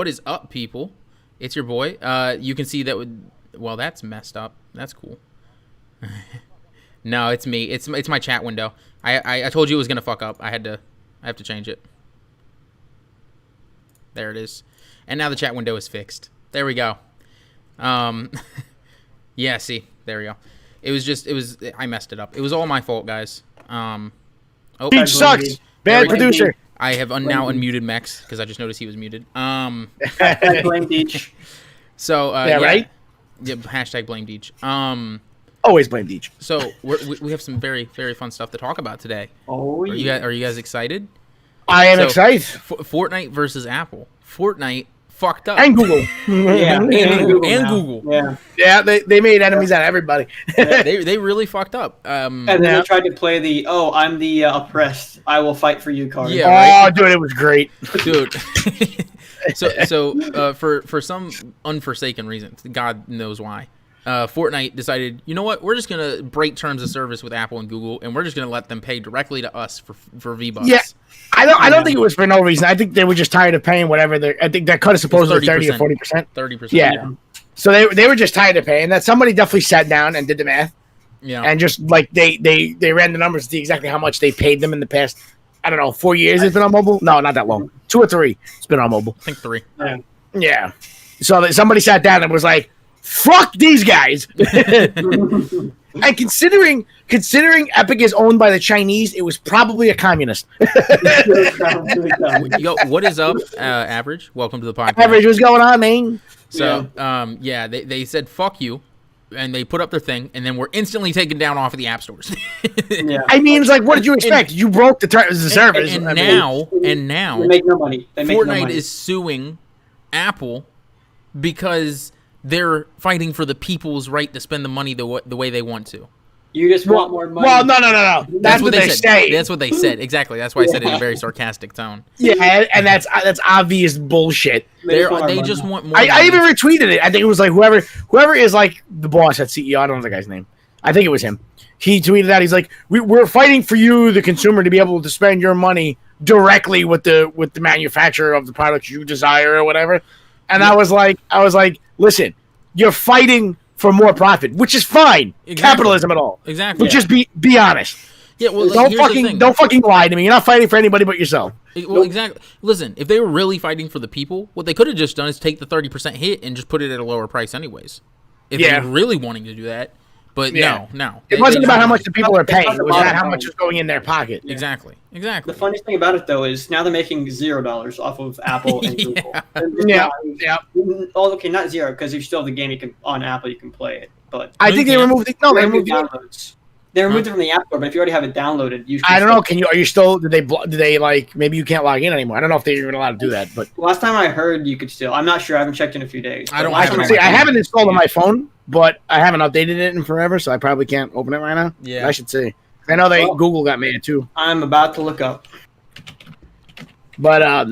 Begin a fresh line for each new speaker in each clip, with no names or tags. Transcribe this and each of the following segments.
What is up, people? It's your boy. You can see that well, that's messed up. That's cool. No, it's me. It's my chat window. I told you it was gonna fuck up. I have to change it. There it is. And now the chat window is fixed. There we go. Yeah, see. There we go. I messed it up. It was all my fault, guys.
Beach sucks. Bad producer.
I have now unmuted Mex because I just noticed he was muted.
Blame Beach.
So
yeah, right?
Yeah, hashtag blame Deej.
Always blame Deej.
So we have some very, very fun stuff to talk about today.
Oh,
Are you guys excited?
I am excited.
Fortnite versus Apple. Fortnite fucked up.
And Google.
Yeah, and
Google.
Yeah, they made enemies out of everybody.
They really fucked up.
And then they tried to play the I'm the oppressed, I will fight for you card.
Yeah, right?
Oh, dude, it was great.
Dude. So for some unforsaken reasons, God knows why, Fortnite decided, you know what, we're just gonna break terms of service with Apple and Google, and we're just gonna let them pay directly to us for V-Bucks.
Yeah, I don't think it was for no reason. I think they were just tired of paying whatever. I think that cut is supposedly 30 or 40%.
30%.
Yeah. So they were just tired of paying. That somebody definitely sat down and did the math.
Yeah.
And just like they ran the numbers to see exactly how much they paid them in the past. I don't know, 4 years it's been on mobile? No, not that long. 2 or 3 it's been on mobile.
I think 3.
Yeah. So somebody sat down and was like, fuck these guys. And considering Epic is owned by the Chinese, it was probably a communist.
Yo, what is up, Average? Welcome to the podcast.
Average, what's going on, man?
So, they said, fuck you. And they put up their thing, and then we're instantly taken down off of the app stores.
I mean, it's like, what did you expect? You broke the terms of service.
And now,
they make no money.
Fortnite is suing Apple because they're fighting for the people's right to spend the money the way they want to.
You just want more money.
Well, no. That's what they say.
That's what they said. Exactly. That's why I said it in a very sarcastic tone.
Yeah, and that's obvious bullshit.
They just want more.
I even retweeted it. I think it was like whoever is like the boss at CEO. I don't know the guy's name. I think it was him. He tweeted that he's like, we're fighting for you, the consumer, to be able to spend your money directly with the manufacturer of the product you desire or whatever. And I was like, listen, you're fighting for more profit, which is fine. Exactly. Capitalism at all.
Exactly.
But just be honest.
Yeah, well,
don't fucking lie to me. You're not fighting for anybody but yourself.
Well, exactly. Listen, if they were really fighting for the people, what they could have just done is take the 30% hit and just put it at a lower price anyways. If they were really wanting to do that. But no.
It wasn't about how much the people are paying. It was about how much is going in their pocket.
Yeah. Exactly.
The funniest thing about it, though, is now they're making $0 off of Apple and Google.
Yeah.
Oh, okay, not 0, because if you still have the game on Apple, you can play it. But
I think they removed it. No, they removed it.
Downloads. They removed it from the App Store, but if you already have it downloaded, you
I don't know. Are you still? Did they like? Maybe you can't log in anymore. I don't know if they're even allowed to do that. But
last time I heard, you could still. I'm not sure. I haven't checked in a few days.
I
haven't installed on my phone, but I haven't updated it in forever, so I probably can't open it right now.
Yeah,
I should see. I know Google got made too.
I'm about to look up.
But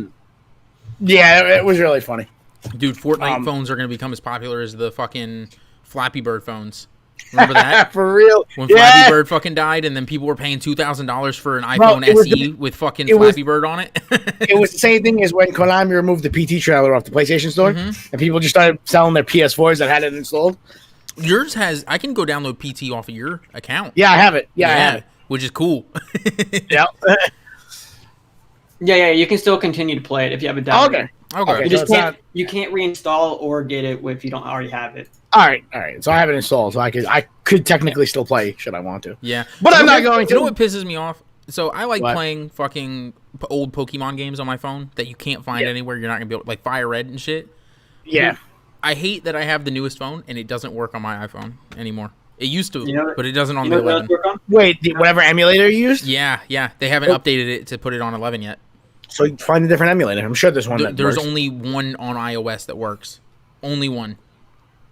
yeah, it was really funny.
Dude, Fortnite phones are going to become as popular as the fucking Flappy Bird phones. Remember that?
For real?
When Flappy Bird fucking died and then people were paying $2,000 for an iPhone SE with fucking Flappy Bird on it?
It was the same thing as when Konami removed the PT trailer off the PlayStation Store and people just started selling their PS4s that had it installed.
Yours has... I can go download PT off of your account.
Yeah, I have it. Yeah, I have it.
Which is cool.
Yeah.
Yeah, you can still continue to play it if you have it downloaded.
Okay.
You just can't reinstall or get it if you don't already have it.
All right. So I have it installed, so I could technically still play should I want to.
Yeah,
but I'm not going to.
You know what pisses me off? So I like playing fucking old Pokemon games on my phone that you can't find anywhere. You're not gonna be able, like Fire Red and shit.
Yeah.
I hate that I have the newest phone and it doesn't work on my iPhone anymore. It used to, but it doesn't on the 11.
Wait, whatever emulator you used?
Yeah. They haven't updated it to put it on 11 yet.
So you find a different emulator. I'm sure there's one
There's only one on iOS that works. Only one.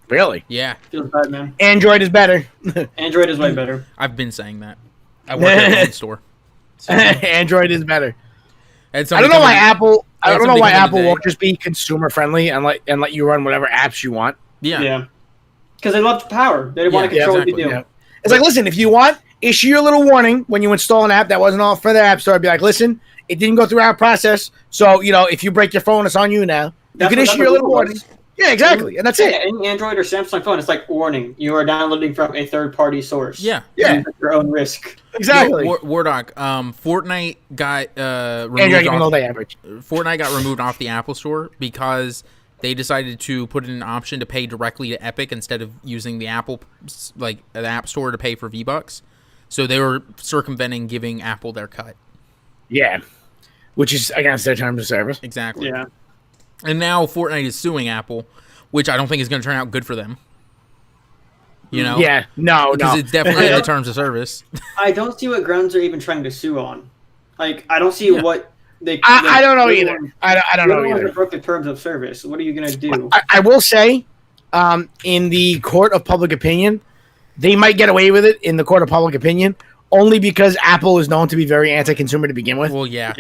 Really?
Yeah.
Feels bad, man.
Android is better.
Android is way better.
I've been saying that. I work at a phone store. So.
Android is better.
I
don't know why Apple. I don't know why Apple won't just be consumer friendly and let you run whatever apps you want.
Yeah. Because they love the power. They want to control what you do.
Yeah. It's like, listen, if you want, issue a little warning when you install an app that wasn't all for the app store. Be like, listen, it didn't go through our process, so if you break your phone, it's on you now. You can issue your little warning. Yeah, exactly, and that's it.
Any Android or Samsung phone, it's like warning: you are downloading from a third-party source.
Yeah.
At your own risk.
Exactly.
Wardock, Fortnite got Fortnite got removed off the Apple Store because they decided to put in an option to pay directly to Epic instead of using the Apple, like the App Store, to pay for V-Bucks. So they were circumventing giving Apple their cut.
Yeah, which is against their terms of service.
Exactly.
Yeah.
And now Fortnite is suing Apple, which I don't think is going to turn out good for them. You know?
Yeah, no.
Because it's definitely in the terms of service.
I don't see what grounds they're even trying to sue on. Like, I don't see what they.
I don't know either. I don't know either.
They broke the terms of service. What are you going to do?
I will say, in the court of public opinion, they might get away with it in the court of public opinion only because Apple is known to be very anti-consumer to begin with.
Well, yeah.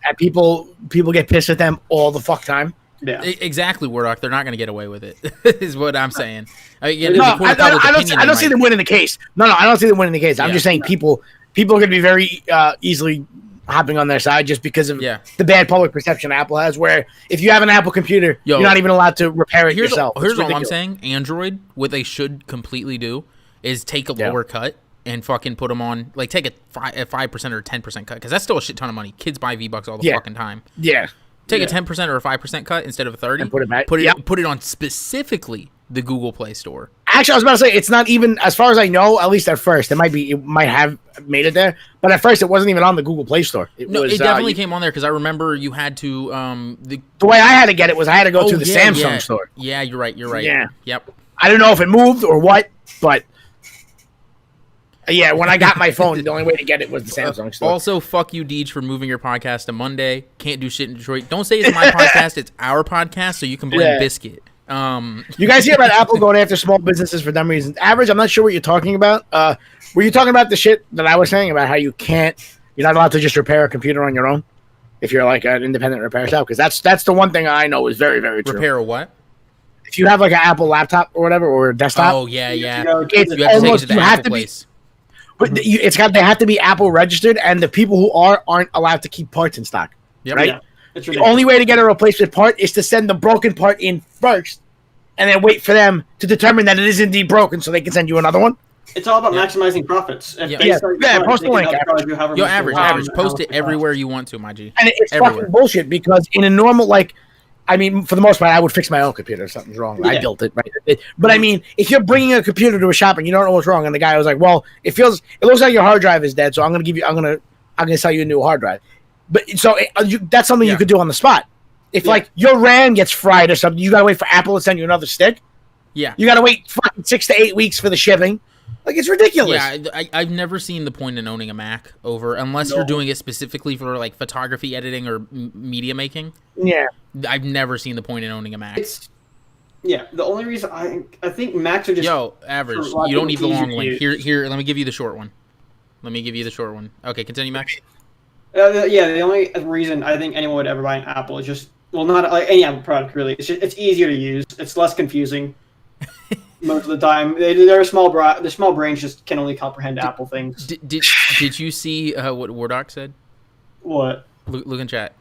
And people get pissed at them all the fuck time.
Yeah.
Exactly, Wardock. They're not going to get away with it, is what I'm saying.
I don't see them winning the case. No, I don't see them winning the case. I'm just saying people are going to be very easily hopping on their side just because of the bad public perception Apple has, where if you have an Apple computer, you're not even allowed to repair it yourself.
Here's all I'm saying. Android, what they should completely do is take a lower cut and fucking put them on, like, take a 5% or 10% cut, because that's still a shit ton of money. Kids buy V-Bucks all the fucking time.
Yeah.
Take a 10% or a 5% cut instead of a 30%.
And put it back.
Put it on specifically the Google Play Store.
Actually, I was about to say, it's not even, as far as I know, at least at first, it might have made it there, but at first it wasn't even on the Google Play Store.
It definitely came on there, because I remember you had to the
way I had to get it was I had to go to the Samsung store.
Yeah, you're right.
Yeah.
Yep.
I don't know if it moved or what, but yeah, when I got my phone, the only way to get it was the Samsung store.
Also, fuck you, Deej, for moving your podcast to Monday. Can't do shit in Detroit. Don't say it's my podcast; it's our podcast, so you can blame Biscuit.
You guys hear about Apple going after small businesses for dumb reasons? Average, I'm not sure what you're talking about. Were you talking about the shit that I was saying about how you're not allowed to just repair a computer on your own if you're like an independent repair shop? Because that's the one thing I know is very, very true.
Repair a what?
If you have like an Apple laptop or whatever or a desktop,
you have to take it to the Apple place.
But they have to be Apple registered, and the people who aren't allowed to keep parts in stock.
Yep.
Right?
Yeah.
The only way to get a replacement part is to send the broken part in first, and then wait for them to determine that it is indeed broken, so they can send you another one.
It's all about maximizing profits.
Post the link.
Average. Post it everywhere you want to, my G.
And it's fucking bullshit, because in a normal, for the most part, I would fix my own computer if something's wrong. I built it, right? But I mean, if you're bringing a computer to a shop and you don't know what's wrong, and the guy was like, "Well, it looks like your hard drive is dead, so I'm gonna sell you a new hard drive." But that's something you could do on the spot. If your RAM gets fried or something, you gotta wait for Apple to send you another stick.
Yeah,
you gotta wait fucking 6 to 8 weeks for the shipping. Like, it's ridiculous.
Yeah, I've never seen the point in owning a Mac unless you're doing it specifically for like photography editing or media making.
Yeah,
I've never seen the point in owning a Mac.
The only reason I think Macs are just
average. You don't need the long link. Here. Let me give you the short one. Okay, continue, Max.
The only reason I think anyone would ever buy an Apple is just not like any Apple product really. It's easier to use. It's less confusing. Most of the time, their small brains just can only comprehend Apple things.
Did you see what Wardock said?
What?
Look in chat.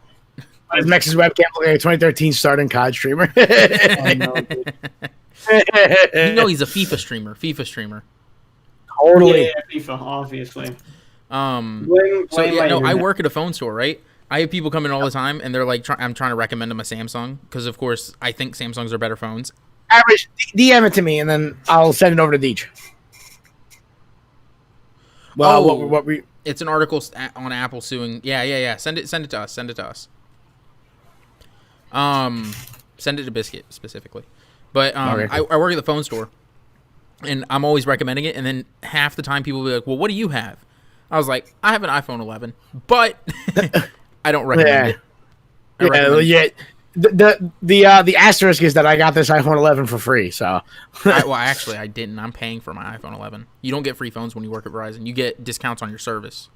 Max's webcam looking like a 2013 starting COD streamer.
Oh, no,
he's a FIFA streamer.
Totally.
Yeah, FIFA, obviously.
I work at a phone store, right? I have people come in all the time, and they're like, I'm trying to recommend them a Samsung because, of course, I think Samsungs are better phones.
Average, DM it to me, and then I'll send it over to Deej. Well, what we?
It's an article on Apple suing. Yeah. Send it to us. Send it to Biscuit specifically. But I work at the phone store, and I'm always recommending it. And then half the time people will be like, "Well, what do you have?" I was like, "I have an iPhone 11, but I don't recommend it." The asterisk is that I got this iPhone 11 for free. So, actually, I didn't. I'm paying for my iPhone 11. You don't get free phones when you work at Verizon. You get discounts on your service.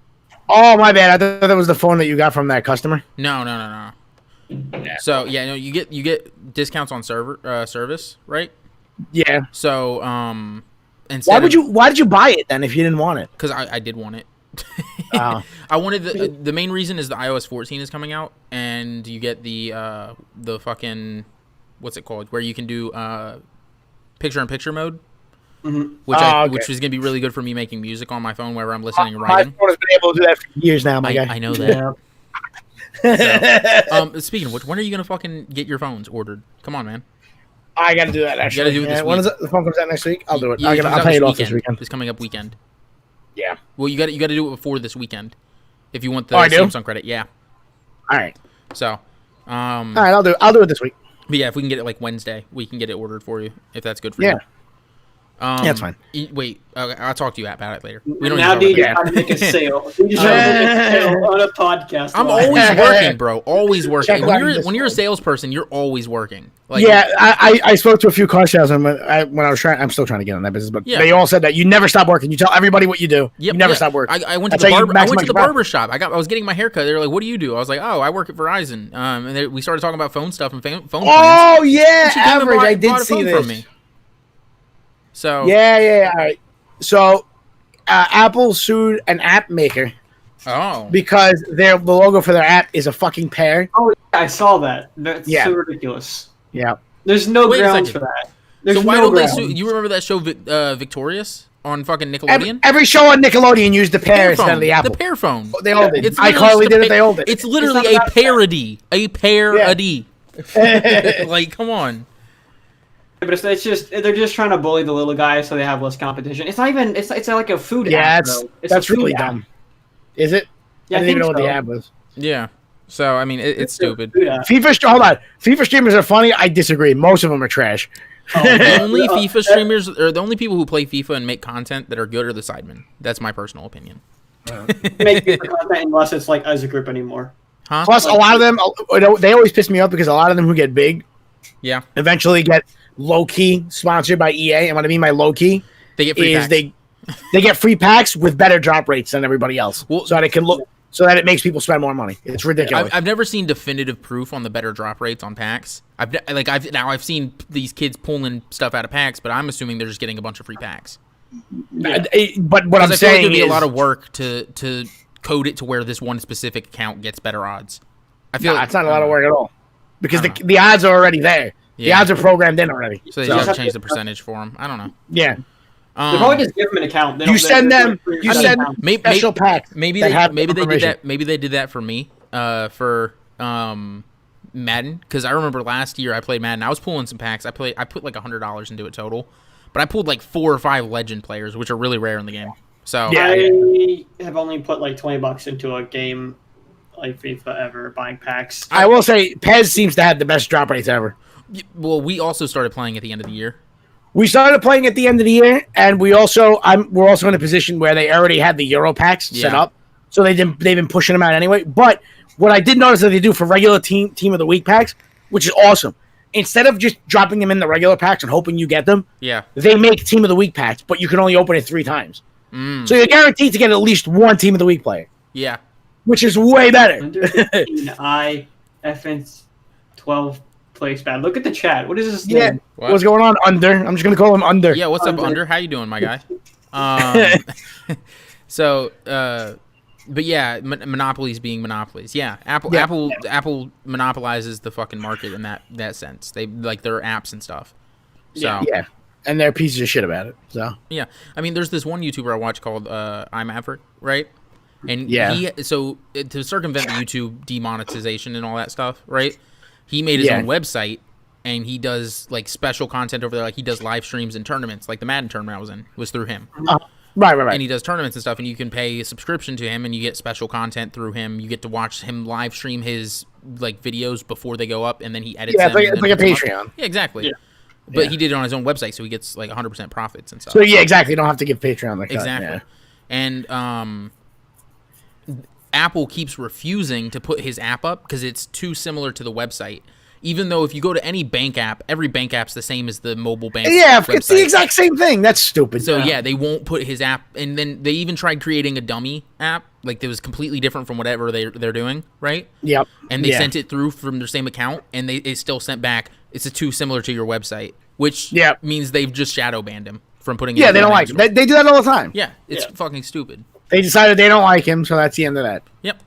Oh, my bad. I thought that was the phone that you got from that customer.
No. Yeah. So you get discounts on service, right?
Yeah.
So
why did you buy it then if you didn't want it?
Because I did want it. I wanted the main reason is the iOS 14 is coming out, and you get the fucking what's it called, where you can do picture-in-picture mode, which is going to be really good for me making music on my phone wherever I'm listening and writing.
My phone has been able to do that for years now, my guy.
I know that. So, speaking of which, when are you going to fucking get your phones ordered? Come on, man.
I got to do that, actually.
You got to do it this week.
When is it? The phone comes out next week? I'll do it.
Yeah,
I'll pay it off this weekend.
This coming up weekend.
Yeah.
Well, you got to do it before this weekend if you want the
I do?
Samsung credit. Yeah.
All right.
So,
all right, I'll do it this week.
But yeah, if we can get it like Wednesday, we can get it ordered for you if that's good for you.
Yeah. Yeah, that's fine.
Wait, I'll talk to you about it later. We don't
now
need to
DJ trying to make a sale. DJ trying to make a sale on a podcast.
I'm always working, bro. Always working. When you're a salesperson, you're always working. Like,
yeah, I spoke to a few car salesmen when I was trying. I'm still trying to get on that business, but
Yeah.
they all said that you never stop working. You tell everybody what you do.
Yep,
you never stop working.
I went to
That's how you
the
maximize your
barber
profit.
shop. I was getting my haircut. They were like, "What do you do?" I was like, "Oh, I work at Verizon." And we started talking about phone stuff and phone plans.
Oh yeah,
And she came and
average. I did
bought a
see
phone
this.
from me. So
Yeah. All right. So, Apple sued an app maker
Oh.
because the logo for their app is a fucking pear.
Oh, yeah, I saw that. That's
Yeah.
so ridiculous.
Yeah.
There's no
Wait a
grounds
second.
for that. There's
So why
no
don't they
grounds.
sue? You remember that show Victorious on fucking Nickelodeon?
Every show on Nickelodeon used the pear instead of the apple.
The pear phone.
They all did.
It's literally
iCarly
just
did it. They all did.
It's literally
It's not
a
about that.
parody. A parody. Like, come on.
But it's just they're just trying to bully the little guys so they have less competition. It's not even. It's like a food
Yeah,
app.
that's
bro. It's a
that's
food
really
app.
dumb. Is it?
Yeah,
I didn't even know
think
what the
so.
app was.
Yeah. So I mean, it's
a
stupid.
food app.
Hold on. FIFA streamers are funny. I disagree. Most of them are trash.
The only FIFA streamers, or the only people who play FIFA and make content that are good, are the sidemen. That's my personal opinion.
Make FIFA content unless it's like as a group anymore.
Huh?
Plus, a lot of them, they always piss me off because a lot of them who get big
Yeah.
eventually get low key sponsored by EA. And what I mean by low key
They get free
is
packs.
they get free packs with better drop rates than everybody else,
Well-
so that it can look so that it makes people spend more money. It's ridiculous.
I've never seen definitive proof on the better drop rates on packs. I've seen these kids pulling stuff out of packs, but I'm assuming they're just getting a bunch of free packs.
But what I'm
Because I feel like
saying
it'd be
is
a lot of work to code it to where this one specific account gets better odds. I feel
it's not a lot of work at all because
I don't
the odds are already there. The
Yeah.
odds are programmed in already.
So they
So,
just have to change the percentage for them. I don't know.
yeah,
They probably just give them an account. They
you
don't-
send
they-
them.
they-
You
they-
send
Maybe
special packs.
Maybe
that
they
have
maybe they did
information.
that. Maybe they did that for me. For Madden, because I remember last year I played Madden. I was pulling some packs. I put like $100 into it total, but I pulled like 4 or 5 legend players, which are really rare in the game. So
Yeah.
I have only put like $20 into a game like FIFA ever buying packs.
I will say Pez seems to have the best drop rates ever.
well, we also started playing at the end of the year.
We started playing at the end of the year, and we're also in a position where they already had the Euro packs set
Yeah.
up, so they've been pushing them out anyway. But what I did notice that they do for regular team of the week packs, which is awesome, instead of just dropping them in the regular packs and hoping you get them,
Yeah.
they make team of the week packs, but you can only open it 3 times,
Mm.
so you're guaranteed to get at least one team of the week player,
Yeah.
which is way better.
Under 15, FN 12 plays bad. Look at the chat. What is this
Yeah,
name?
What?
what's going on? Under, I'm just gonna call him Under.
Yeah. What's up,
Under.
Under? How you doing, my guy? So, but yeah, monopolies being monopolies. Yeah, Apple monopolizes the fucking market in that sense. They like their apps and stuff. So
Yeah, and they're pieces of shit about it. So
yeah, I mean, there's this one YouTuber I watch called I'm Maverick, right? And
Yeah.
to circumvent the YouTube demonetization and all that stuff, right? He made his
Yeah.
own website, and he does like special content over there. Like he does live streams and tournaments. Like the Madden tournament I was in was through him.
right.
And he does tournaments and stuff, and you can pay a subscription to him, and you get special content through him. You get to watch him live stream his like videos before they go up, and then he edits
Yeah,
them.
it's
and
like
then
a
puts them up.
Patreon.
Yeah, exactly.
Yeah.
But
Yeah.
he did it on his own website, so he gets like 100% profits and stuff.
So yeah, exactly. You don't have to give Patreon like
Exactly.
that.
And Apple keeps refusing to put his app up because it's too similar to the website. Even though if you go to any bank app, every bank app's the same as the mobile bank.
Yeah,
website.
it's the exact same thing. That's stupid.
So yeah, they won't put his app, and then they even tried creating a dummy app, like that was completely different from whatever they're doing, right?
Yep.
And they
Yeah.
sent it through from their same account, and they still sent back it's too similar to your website, which
Yep.
means they've just shadow banned him from putting. it
Yeah,
in
they
their
don't like
app
him.
store.
They do that all the time.
Yeah, it's
Yeah.
fucking stupid.
They decided they don't like him, so that's the end of that.
Yep.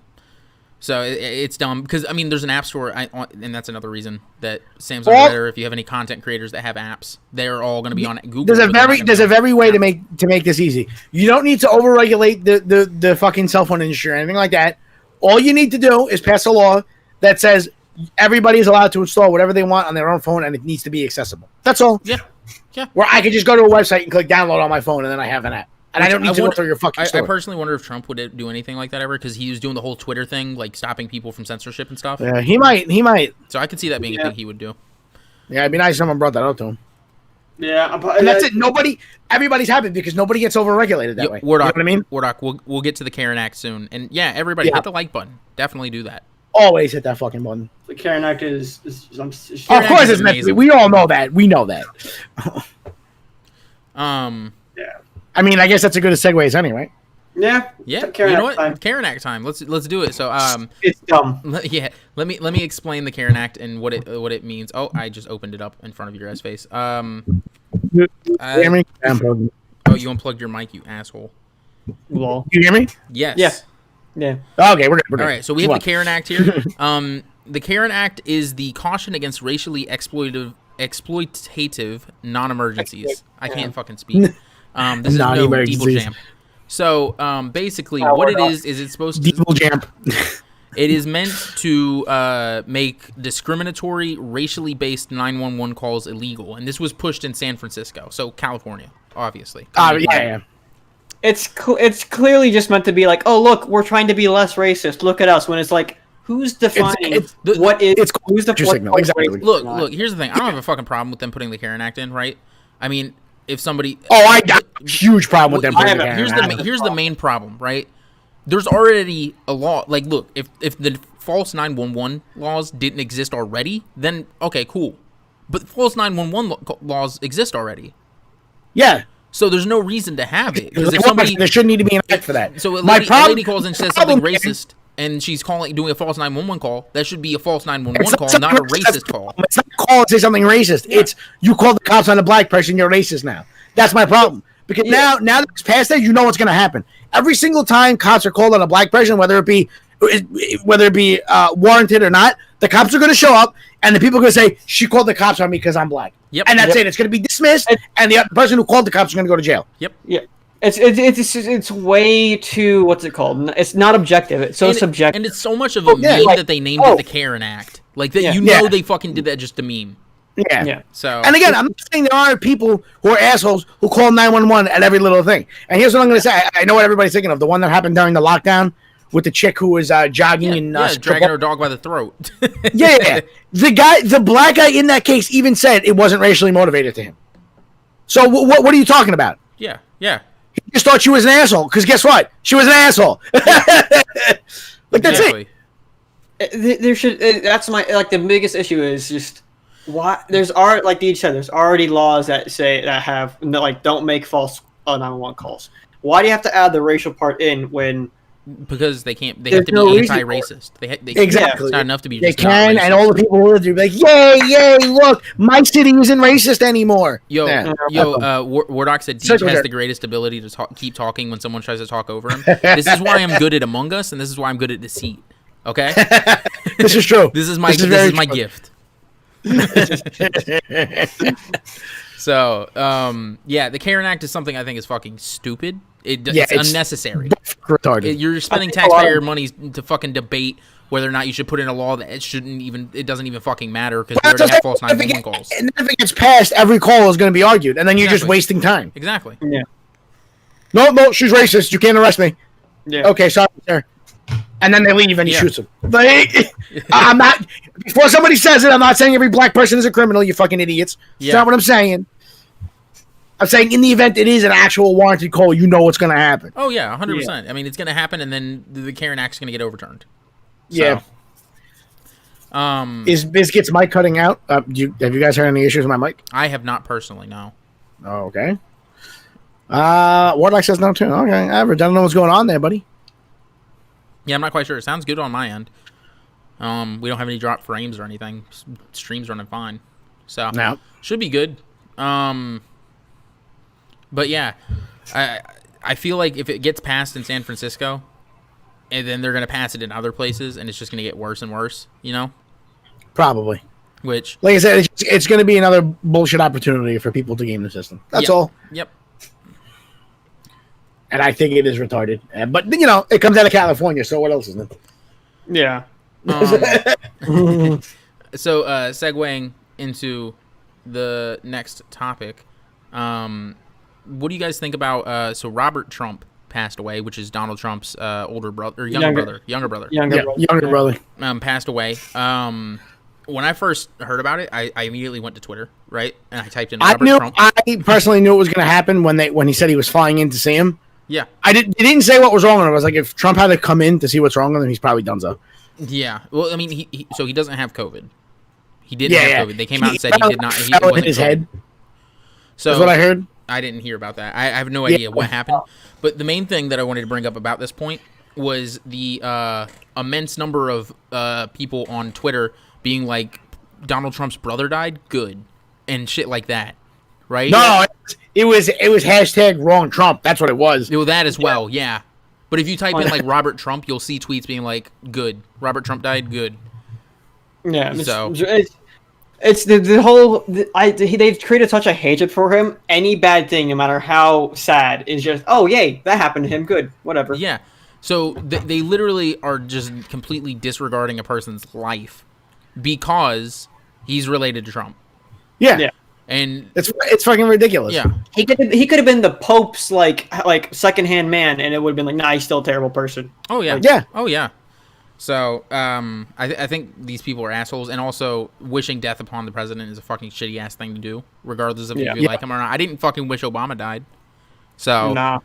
So it's dumb because I mean, there's an app store, and that's another reason that Sam's on better. If you have any content creators that have apps, they're all going to be on Google.
There's a very way to make this easy. You don't need to overregulate the fucking cell phone industry or anything like that. All you need to do is pass a law that says everybody is allowed to install whatever they want on their own phone, and it needs to be accessible. That's all.
Yeah.
Where I could just go to a website and click download on my phone, and then I have an app. And I don't need to go through your fucking store.
I personally wonder if Trump would do anything like that ever, because he was doing the whole Twitter thing, like stopping people from censorship and stuff.
Yeah, he might.
So I could see that being a thing he would do.
Yeah, it'd be nice if someone brought that up to him.
Yeah,
and that's it. Everybody's happy because nobody gets overregulated that way.
Wardock,
you know what I mean?
Wardock, we'll get to the CAREN Act soon. And yeah, everybody hit the like button. Definitely do that.
Always hit that fucking button.
The CAREN Act is
of course it's meant to be. We all know that. We know that.
Yeah.
I mean, I guess that's a good segue as anyway.
Yeah.
CAREN you know what? Time. CAREN Act time. Let's do it. So
it's dumb.
Yeah. Let me explain the CAREN Act and what it means. Oh, I just opened it up in front of your guys' face. Oh, you unplugged your mic, you asshole.
Lol. You hear me?
Yes.
Yeah.
Okay, we're good.
All right, so we have the CAREN Act here. The CAREN Act is the caution against racially exploitative non-emergencies. I can't fucking speak. This is no Deeble Jam. So basically, what it is it's supposed to
Deeble Jam.
It is meant to make discriminatory, racially based 911 calls illegal, and this was pushed in San Francisco, so California, obviously.
Yeah.
It's clearly just meant to be like, oh look, we're trying to be less racist. Look at us. When it's like, who's defining what is? Who's the
signal? Exactly.
Look. Here's the thing. I don't have a fucking problem with them putting the CAREN Act in, right? I mean, if somebody.
Oh, I got a huge problem with them putting the CAREN Act.
Here's the main problem, right? There's already a law. Like, look, if the false 911 laws didn't exist already, then okay, cool. But false 911 laws exist already.
Yeah.
So there's no reason to have it, because if somebody
there shouldn't need to be an act for that.
So a lady calls and says something racist, and she's doing a false 911 call. That should be a false 911 call, not a racist call.
It's not call and say something racist. Yeah. It's you call the cops on a black person, you're racist now. That's my problem. Because now that it's past that, you know what's going to happen. Every single time cops are called on a black person, whether it be warranted or not, the cops are going to show up, and the people are going to say, she called the cops on me because I'm black.
Yep.
And that's it. It's going to be dismissed, and the person who called the cops is going to go to jail.
Yep.
Yeah. It's way too, what's it called? It's not objective. It's so subjective.
And it's so much of a meme that they named it the CAREN Act. Like, that they fucking did that just to meme.
Yeah.
So,
and again, I'm not saying there are people who are assholes who call 911 at every little thing. And here's what I'm going to say. I know what everybody's thinking of. The one that happened during the lockdown with the chick who was jogging and
dragging her dog by the throat.
Yeah. The black guy in that case even said it wasn't racially motivated to him. So what are you talking about?
Yeah.
He just thought she was an asshole, because guess what? She was an asshole. Like, that's it.
There should. That's my the biggest issue is just why there's like Deej said, there's already laws that have don't make false 911 calls. Why do you have to add the racial part in when?
Because they can't. They have to be anti-racist.
Exactly.
It's not enough to be.
They can, and all the people will be like, "Yay! Look, my city isn't racist anymore."
Wardock said Deej has the greatest ability to keep talking when someone tries to talk over him. This is why I'm good at Among Us, and this is why I'm good at Deceit. Okay.
This is true.
This is my gift. So, the CAREN Act is something I think is fucking stupid. It's unnecessary.
Retarded.
You're spending taxpayer money to fucking debate whether or not you should put in a law that it doesn't even fucking matter, because we already have false 911 calls.
And if it gets passed, every call is going to be argued, and then you're just wasting time.
Exactly.
Yeah.
No, she's racist. You can't arrest me.
Yeah.
Okay, sorry, sir. And then they leave, and he shoots him. I'm not. Before somebody says it, I'm not saying every black person is a criminal. You fucking idiots. That's not what I'm saying. I'm saying in the event it is an actual warranted call, you know what's going to happen.
Oh, yeah, 100%. I mean, it's going to happen, and then the CAREN Act's going to get overturned.
So, is Biscuit's mic cutting out? Have you guys heard any issues with my mic?
I have not personally, no.
Oh, okay. Warlock says no, too. Okay, average. I don't know what's going on there, buddy.
Yeah, I'm not quite sure. It sounds good on my end. We don't have any drop frames or anything. Stream's running fine. So, should be good. But yeah, I feel like if it gets passed in San Francisco, and then they're going to pass it in other places, and it's just going to get worse and worse,
Probably.
Which,
like I said, it's going to be another bullshit opportunity for people to game the system. That's all.
Yep.
And I think it is retarded. But, it comes out of California, so what else is it?
Yeah.
So, segueing into the next topic, what do you guys think about, so Robert Trump passed away, which is Donald Trump's younger brother.
Younger brother.
Passed away. When I first heard about it, I immediately went to Twitter, right? And I typed in Robert Trump.
I personally knew it was going to happen when he said he was flying in to see him.
Yeah.
He didn't say what was wrong with him. I was like, if Trump had to come in to see what's wrong with him, he's probably done so.
Yeah. Well, I mean, he doesn't have COVID. He didn't have COVID. They came out and said he did not. He
wasn't in his head.
So
that's what I heard.
I didn't hear about that. I have no idea what happened. But the main thing that I wanted to bring up about this point was the immense number of people on Twitter being like, Donald Trump's brother died, good, and shit like that, right?
No, it was hashtag wrong Trump. That's what it was.
Well, that as well, yeah. But if you type in like Robert Trump, you'll see tweets being like, good, Robert Trump died, good.
Yeah, it's the whole. They've created such a hatred for him. Any bad thing, no matter how sad, is just yay, that happened to him. Good, whatever.
Yeah. So they literally are just completely disregarding a person's life because he's related to Trump.
Yeah.
And
it's fucking ridiculous.
Yeah.
He could have been the Pope's like secondhand man, and it would have been like, nah, he's still a terrible person.
Oh yeah.
Yeah.
Oh yeah. So, I think these people are assholes, and also wishing death upon the president is a fucking shitty ass thing to do, regardless of if you like him or not. I didn't fucking wish Obama died. So,
nah.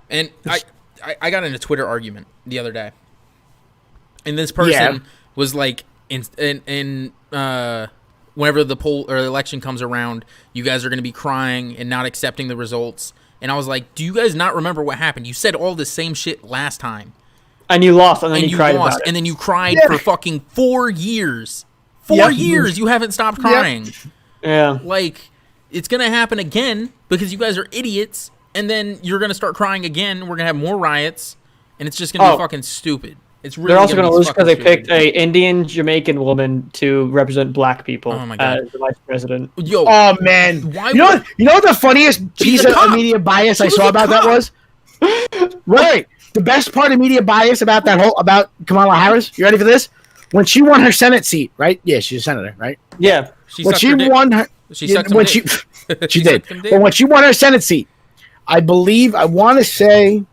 And I got in a Twitter argument the other day, and this person was like, whenever the poll or election comes around, you guys are going to be crying and not accepting the results. And I was like, do you guys not remember what happened? You said all the same shit last time.
And you lost, and then you cried about it.
And then you cried for fucking 4 years. 4 years, you haven't stopped crying.
Yeah.
Like, it's going to happen again because you guys are idiots, and then you're going to start crying again. We're going to have more riots, and it's just going to be fucking stupid. It's really.
They're also going to lose because they picked a Indian Jamaican woman to represent black people as the vice president.
Yo,
oh man, you know what the funniest piece of media bias I saw about that was? Right. The best part of media bias about Kamala Harris, you ready for this? When she won her Senate seat, right? Yeah, she's a senator, right?
Yeah.
She did.
But when she won her Senate seat, I want to say it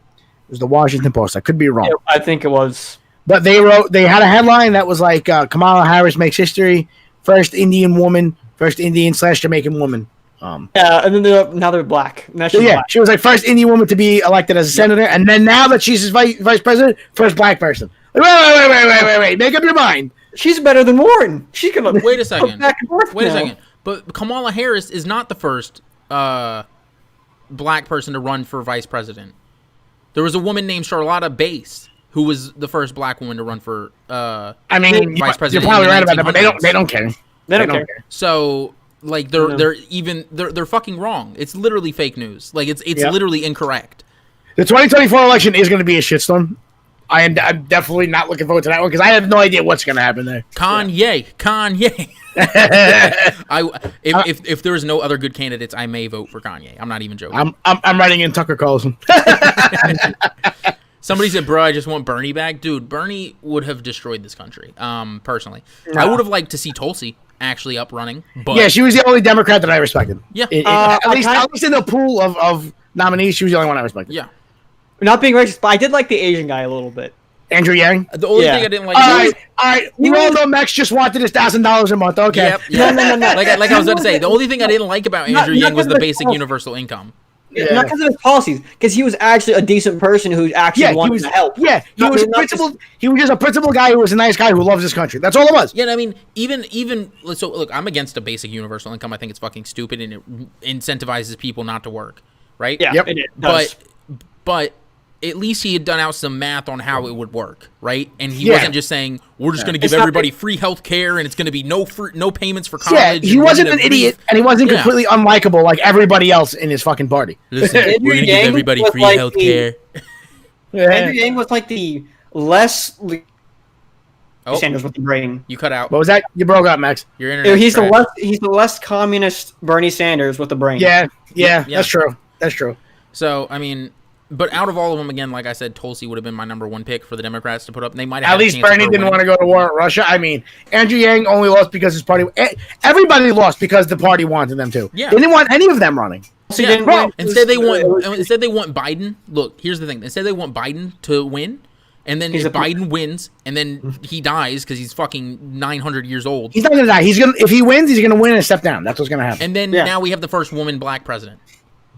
was the Washington Post. I could be wrong.
I think it was.
But they had a headline that was like, Kamala Harris makes history, first Indian woman, first Indian/Jamaican woman.
And then now they're black. Now she's black.
She was like first Indian woman to be elected as a senator, and then now that she's vice president, first black person. Wait, make up your mind.
She's better than Warren. She can
wait a second. Wait a second. But Kamala Harris is not the first black person to run for vice president. There was a woman named Charlotta Bass who was the first black woman to run for vice president.
You're probably right about that, but they don't care.
They don't care.
So like they're fucking wrong. It's literally fake news. Like it's literally incorrect.
The 2024 election is going to be a shitstorm. I'm definitely not looking forward to that one because I have no idea what's going to happen there.
Kanye. If there is no other good candidates, I may vote for Kanye. I'm not even joking.
I'm writing in Tucker Carlson.
Somebody said, "Bro, I just want Bernie back." Dude, Bernie would have destroyed this country. Personally, I would have liked to see Tulsi actually up running. But
yeah, she was the only Democrat that I respected.
Yeah,
at least in the pool of nominees, she was the only one I respected.
Yeah.
Not being racist, but I did like the Asian guy a little bit.
Andrew Yang?
The only thing I didn't like...
All right. We all know Max just wanted his $1,000 a month. Okay.
Yep. No. Like I was about to say, the only thing I didn't like about Andrew Yang was the basic universal income.
Yeah. Not because of his policies, because he was actually a decent person who actually wanted to help.
Yeah, he was just a principled guy who was a nice guy who loves this country. That's all it was.
Yeah, I mean, even so, look, I'm against a basic universal income. I think it's fucking stupid and it incentivizes people not to work, right?
Yeah,
yep.
It does.
But at least he had done out some math on how it would work, right? And he wasn't just saying, we're just going to give everybody free health care and it's going to be no payments for college.
Yeah, he wasn't an idiot and he wasn't completely unlikable like everybody else in his fucking party.
Listen, we're going to give everybody free health care.
Andrew Yang was like the less Sanders with the brain.
You cut out.
What was that? You broke up, Max.
Your internet.
He's the less communist Bernie Sanders with the brain.
Yeah, that's true. That's true.
So I mean, but out of all of them, again, like I said, Tulsi would have been my number one pick for the Democrats to put up. They might have
at least Bernie didn't want to go to war with Russia. I mean, Andrew Yang only lost because his party. Everybody lost because the party wanted them to.
Yeah.
They didn't want any of them running.
Yeah. Instead they want Biden. Look, here's the thing. Instead they want Biden to win. And then if Biden wins, and then he dies because he's fucking 900 years old.
He's not gonna die. If he wins, he's gonna win and step down. That's what's gonna happen.
And then now we have the first woman black president.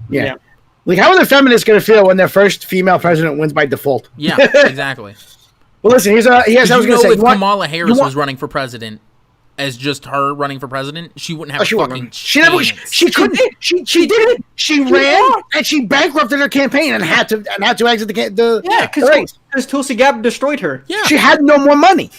Yeah. Like, how are the feminists gonna feel when their first female president wins by default?
Yeah, exactly.
Well, listen. I was gonna say,
if Kamala Harris was running for president, as just her running for president, she wouldn't have fucking. She
couldn't. She did it. She ran and she bankrupted her campaign and had to exit the race
because Tulsi Gabbard destroyed her.
Yeah,
she had no more money.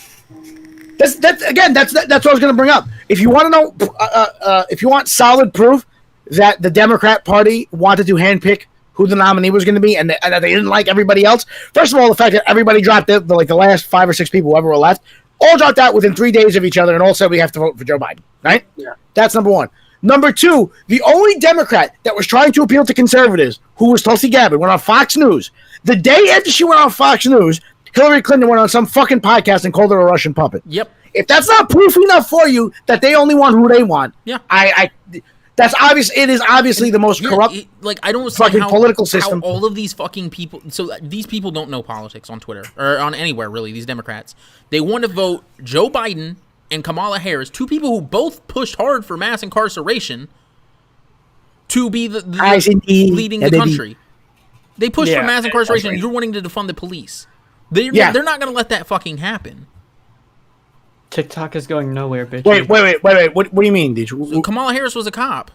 That's what I was going to bring up. If you want to know, if you want solid proof that the Democrat Party wanted to handpick who the nominee was going to be, and that they didn't like everybody else. First of all, the fact that everybody dropped the last 5 or 6 people, whoever were left. All dropped out within 3 days of each other, and all said we have to vote for Joe Biden, right?
Yeah.
That's number one. Number two, the only Democrat that was trying to appeal to conservatives, who was Tulsi Gabbard, went on Fox News. The day after she went on Fox News, Hillary Clinton went on some fucking podcast and called her a Russian puppet.
Yep.
If that's not proof enough for you that they only want who they want, that's obvious. It is obviously the most corrupt.
I don't see
fucking political system.
How all of these fucking people. So these people don't know politics on Twitter or on anywhere really. These Democrats, they want to vote Joe Biden and Kamala Harris, 2 people who both pushed hard for mass incarceration, to be the leading the country. They pushed for mass incarceration. Right. You're wanting to defund the police. They're not going to let that fucking happen.
TikTok is going nowhere, bitch.
Wait. What do you mean, dude?
So Kamala Harris was a cop.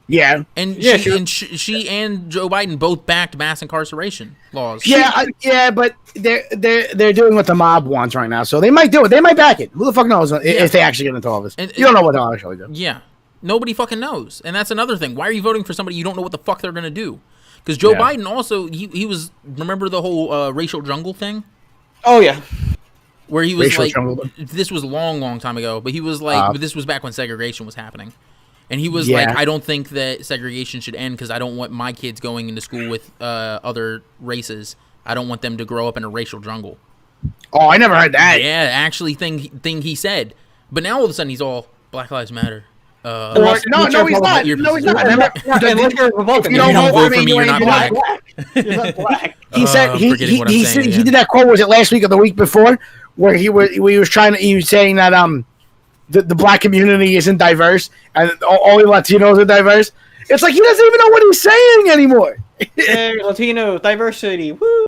Yeah.
And she and Joe Biden both backed mass incarceration laws.
Yeah, but they're doing what the mob wants right now, so they might do it. They might back it. Who the fuck knows if they actually get into office? You don't know what they'll actually do.
Yeah. Nobody fucking knows. And that's another thing. Why are you voting for somebody you don't know what the fuck they're going to do? Because Joe Biden also, he was, remember the whole racial jungle thing?
Oh, yeah.
Where he was this was a long time ago, but he was but this was back when segregation was happening. And he was I don't think that segregation should end because I don't want my kids going into school with other races. I don't want them to grow up in a racial jungle.
Oh, I never heard that.
Yeah, actually thing he said. But now all of a sudden he's all Black Lives Matter.
No, he's not. No, he's not.
If you don't vote for me, you're not black.
You're not black.
He said he did that quote. Was it last week or the week before? Where he was saying that the black community isn't diverse and only Latinos are diverse. It's like he doesn't even know what he's saying anymore.
Hey, Latino diversity, woo!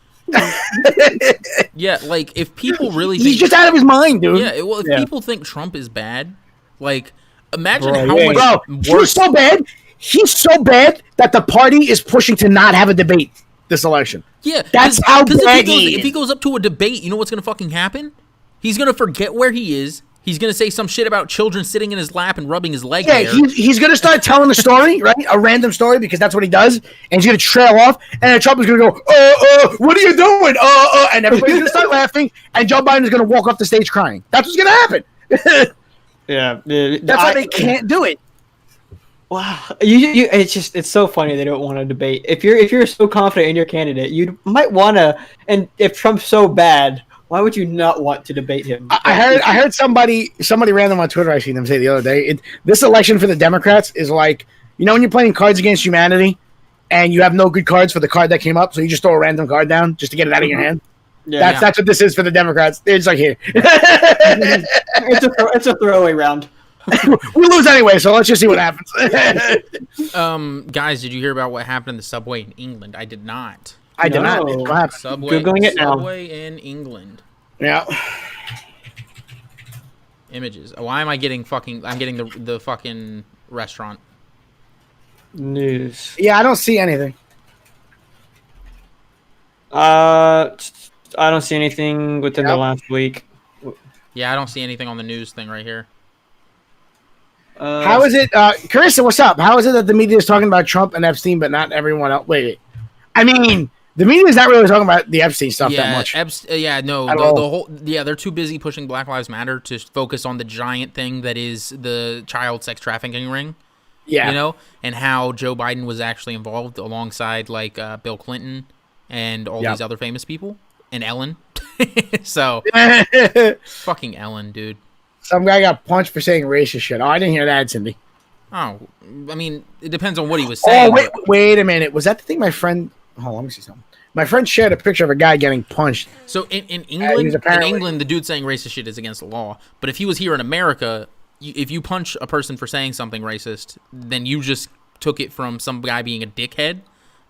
Yeah, like if people really
he's just out of his mind, dude.
Yeah, well, if people think Trump is bad, like imagine how much worse.
He's so bad. He's so bad that the party is pushing to not have a debate this election.
Yeah,
that's how bad he is.
If he goes up to a debate, you know what's going to fucking happen? He's going to forget where he is. He's going to say some shit about children sitting in his lap and rubbing his leg there.
He's going to start telling a story, right? A random story, because that's what he does. And he's going to trail off. And then Trump is going to go, what are you doing? And everybody's going to start laughing. And Joe Biden is going to walk off the stage crying. That's what's going to happen.
Yeah.
That's why they can't do it.
Wow, it's so funny they don't want to debate. If you're so confident in your candidate, you might want to. And if Trump's so bad, why would you not want to debate him?
I heard somebody random on Twitter. I seen them say the other day. This election for the Democrats is like, you know, when you're playing Cards Against Humanity, and you have no good cards for the card that came up, so you just throw a random card down just to get it out of your hand. Yeah, that's what this is for the Democrats. They're just like, here.
It's a throwaway round.
We lose anyway, so let's just see what happens.
Guys, did you hear about what happened in the subway in England? I did not.
I did not. What happened?
Subway in England.
Yeah.
Images. Why am I getting fucking? I'm getting the fucking restaurant
news.
Yeah, I don't see anything.
I don't see anything within the last week.
Yeah, I don't see anything on the news thing right here.
How is it, Carissa? What's up? How is it that the media is talking about Trump and Epstein, but not everyone else? Wait. I mean, The media's not really talking about the Epstein stuff that much.
They're too busy pushing Black Lives Matter to focus on the giant thing that is the child sex trafficking ring.
Yeah.
And how Joe Biden was actually involved alongside Bill Clinton and all these other famous people and Ellen. So fucking Ellen, dude.
Some guy got punched for saying racist shit. Oh, I didn't hear that, Cindy.
Oh, I mean, it depends on what he was saying.
Oh, wait a minute. Was that the thing my friend... Hold on, let me see something. My friend shared a picture of a guy getting punched.
So in England, the dude saying racist shit is against the law. But if he was here in America, if you punch a person for saying something racist, then you just took it from some guy being a dickhead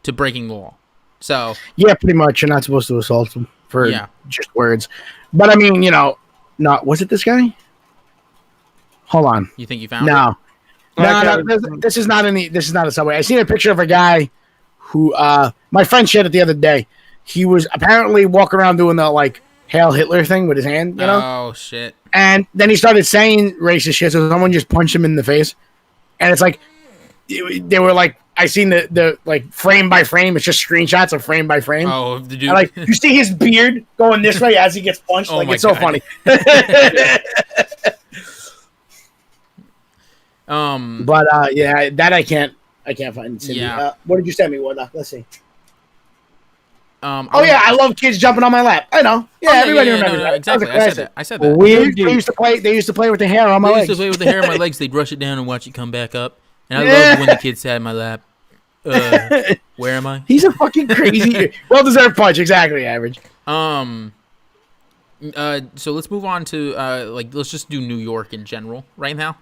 to breaking the law. So
yeah, pretty much. You're not supposed to assault him for just words. But I mean, not was it this guy? Hold on.
You think you found
it?
No.
This is not a subway. I seen a picture of a guy who my friend shared it the other day. He was apparently walking around doing the Hail Hitler thing with his hand,
Oh shit.
And then he started saying racist shit, so someone just punched him in the face. And it's they were I seen the frame by frame, it's just screenshots of frame by frame.
Oh, the dude.
And, you see his beard going this way as he gets punched. It's so funny. But that I can't find. Cindy.
Yeah.
What did you send me? Let's see. I love kids jumping on my lap. I know. Yeah, everybody remembers that.
Exactly. I said that.
Well, they used to play with the hair on my legs.
They used to play with the hair on my legs. They'd rush it down and watch it come back up. And I loved when the kids sat in my lap. Where am I?
He's a fucking crazy, well-deserved punch. Exactly, average.
So let's move on to let's just do New York in general right now.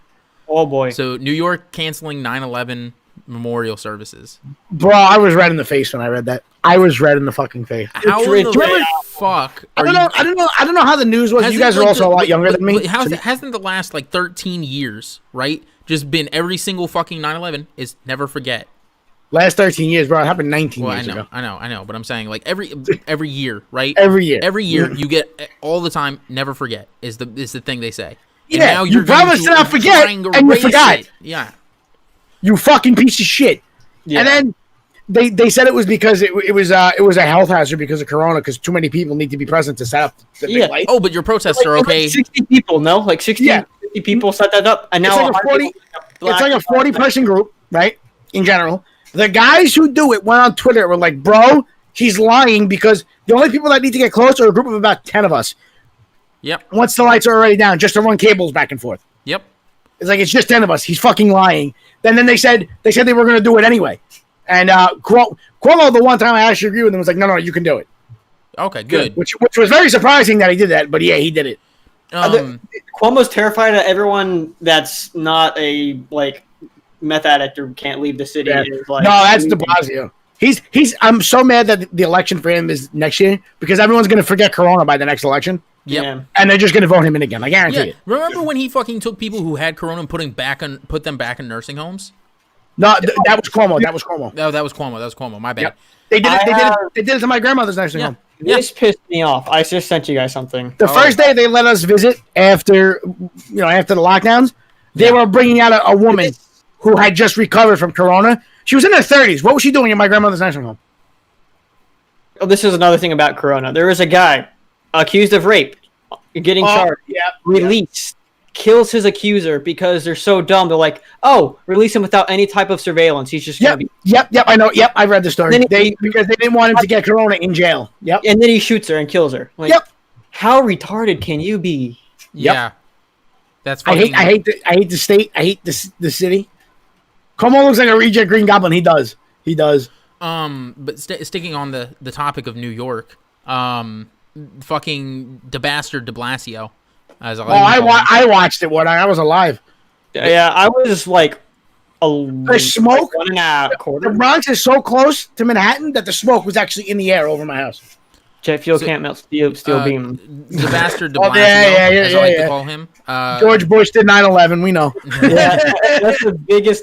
Oh boy.
So New York canceling 9/11 memorial services.
Bro, I was red in the face when I read that. I was red in the fucking face.
How in the fuck?
I don't know how the news was. You guys are also a lot younger than me.
Hasn't the last 13 years, right? Just been every single fucking 9/11 is never forget.
Last 13 years, bro. It happened 19 years ago.
I know. But I'm saying every year, right?
Every year
you get all the time. Never forget is the thing they say.
And now you promised to not forget, and you forgot.
Yeah.
You fucking piece of shit. Yeah. And then they said it was because it was a health hazard because of Corona, because too many people need to be present to set up the big light.
Oh, but your protests are okay.
60 people, no? 60 people set that up. And now
it's like a 40-person group, right? In general. The guys who do it went on Twitter and were like, bro, he's lying because the only people that need to get close are a group of about 10 of us.
Yep.
Once the lights are already down, just to run cables back and forth.
Yep.
It's just 10 of us. He's fucking lying. Then they said they were going to do it anyway. And Cuomo, the one time I actually agree with him, was like, no, you can do it.
Okay, good.
Which was very surprising that he did that, but yeah, he did it.
Cuomo's terrified of everyone that's not a meth addict or can't leave the city.
Yeah. No, that's de Blasio. I'm so mad that the election for him is next year because everyone's going to forget Corona by the next election.
Yep.
Yeah.
And they're just going to vote him in again. I guarantee it.
Remember when he fucking took people who had Corona and put them back in nursing homes?
No, that was Cuomo. That was Cuomo.
No, that was Cuomo. My bad.
Yep. They did it to my grandmother's nursing home.
This pissed me off. I just sent you guys something.
The first day they let us visit after the lockdowns, they were bringing out a woman who had just recovered from Corona. She was in her 30s. What was she doing in my grandmother's nursing home?
Oh, this is another thing about Corona. There is a guy accused of rape, getting charged, released, kills his accuser because they're so dumb. They're like, oh, release him without any type of surveillance. He's just going to be...
Yep, I know. Yep, I read the story. Because they didn't want him to get Corona in jail. Yep.
And then he shoots her and kills her. How retarded can you be?
Yep. Yeah. That's fucking...
I hate the state. I hate the city. Cuomo looks like a reject Green Goblin. He does.
But sticking on the topic of New York, fucking the bastard de Blasio.
I watched it when I was alive.
Yeah, I was
the smoke.
1.25.
The Bronx is so close to Manhattan that the smoke was actually in the air over my house.
Jet fuel can't melt steel beam.
The bastard de Blasio, as I like to call him.
George Bush did 9/11. We know.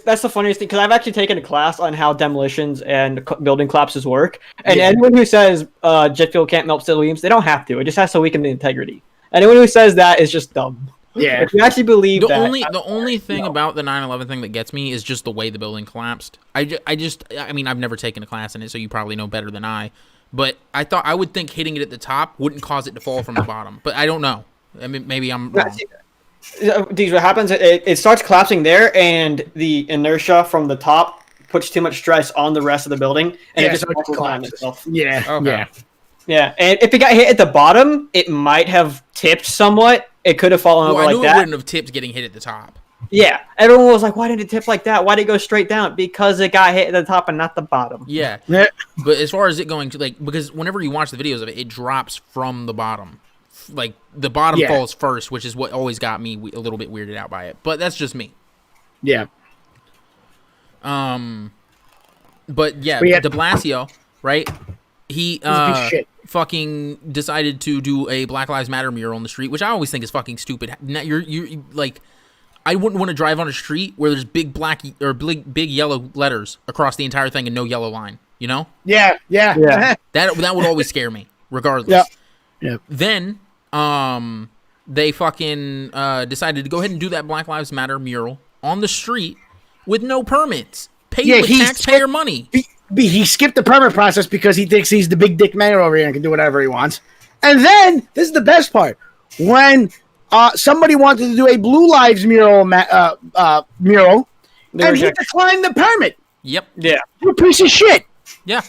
That's the funniest thing, because I've actually taken a class on how demolitions and building collapses work. And anyone who says jet fuel can't melt steel beams, they don't have to. It just has to weaken the integrity. Anyone who says that is just dumb.
Yeah.
If you actually believe
the only thing about the 9/11 thing that gets me is just the way the building collapsed. I mean, I've never taken a class in it, so you probably know better than I. But I would think hitting it at the top wouldn't cause it to fall from the bottom. But I don't know. I mean, maybe I'm wrong.
These what happens? It starts collapsing there, and the inertia from the top puts too much stress on the rest of the building, and it just collapses itself.
Yeah, okay.
Yeah. And if it got hit at the bottom, it might have tipped somewhat. It could have fallen over
I knew
like
it
that.
wouldn't have tipped getting hit at the top.
Yeah, everyone was like, "Why did it tip like that? Why did it go straight down?" Because it got hit at the top and not the bottom.
Yeah. But as far as it going to because whenever you watch the videos of it, it drops from the bottom. Like the bottom falls first, which is what always got me a little bit weirded out by it. But that's just me.
Yeah.
But yeah, De Blasio, right? He fucking decided to do a Black Lives Matter mural on the street, which I always think is fucking stupid. You're like, I wouldn't want to drive on a street where there's big black or big yellow letters across the entire thing and no yellow line. You know?
Yeah.
that would always scare me, regardless.
Yeah.
Then, they fucking decided to go ahead and do that Black Lives Matter mural on the street with no permits, paid with taxpayer money.
He skipped the permit process because he thinks he's the big dick mayor over here and can do whatever he wants. And then, this is the best part, when somebody wanted to do a Blue Lives mural, and he declined the permit.
Yep.
Yeah.
You're a piece of shit.
Yeah.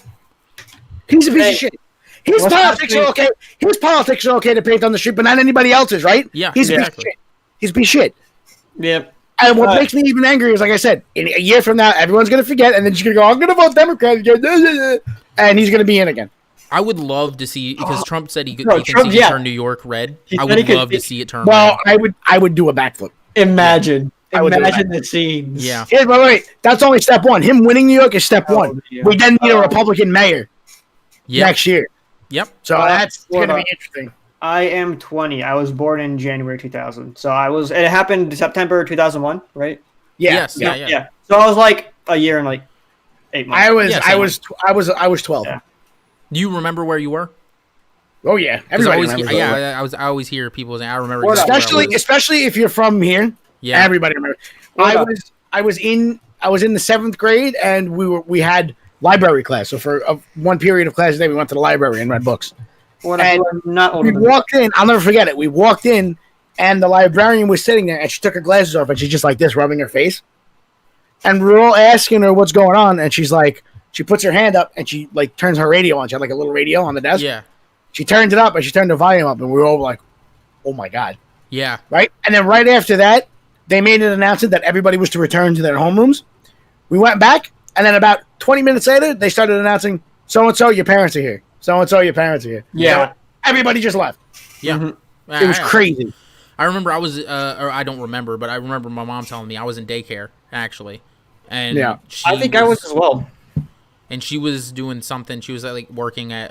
He's a piece of shit. His politics are okay. His politics are okay to paint on the street, but not anybody else's, right?
Yeah.
He's a piece of shit. He's a piece of shit.
Yep.
And what makes me even angrier is, like I said, in a year from now, everyone's going to forget, and then she's going to go, I'm going to vote Democrat again. And he's going to be in again.
I would love to see, because Trump said he thinks he can turn New York red. I would love to see it turn red.
I would do a backflip.
Imagine the scenes.
Yeah.
Wait. That's only step one. Him winning New York is step one. Yeah. We then need a Republican mayor next year.
Yep.
So that's going to be interesting.
I am 20. I was born in January 2000. So it happened September 2001, right?
Yeah.
Yes. Yeah.
So I was like a year and like 8 months.
I was 12.
Yeah. Do you remember where you were?
Oh yeah. Everybody remembers.
I always hear people saying I remember.
Especially if you're from here. Yeah. Everybody remembers. I was in the 7th grade and we had library class. So for one period of class a day, we went to the library and read books. We walked in. I'll never forget it. We walked in, and the librarian was sitting there, and she took her glasses off, and she's just like this, rubbing her face. And we're all asking her what's going on, and she's like, she puts her hand up, and she like turns her radio on. She had like a little radio on the desk.
Yeah.
She turns it up, and she turned the volume up, and we were all like, "Oh my god!"
Yeah.
Right. And then right after that, they made an announcement that everybody was to return to their homerooms. We went back, and then about 20 minutes later, they started announcing, "So and so, your parents are here. So and so, your parents are here."
Yeah.
So everybody just left.
Yeah.
Mm-hmm. It was crazy.
I remember I was, or I don't remember, but I remember my mom telling me I was in daycare, actually. And
I think I was as well.
And she was doing something. She was like working at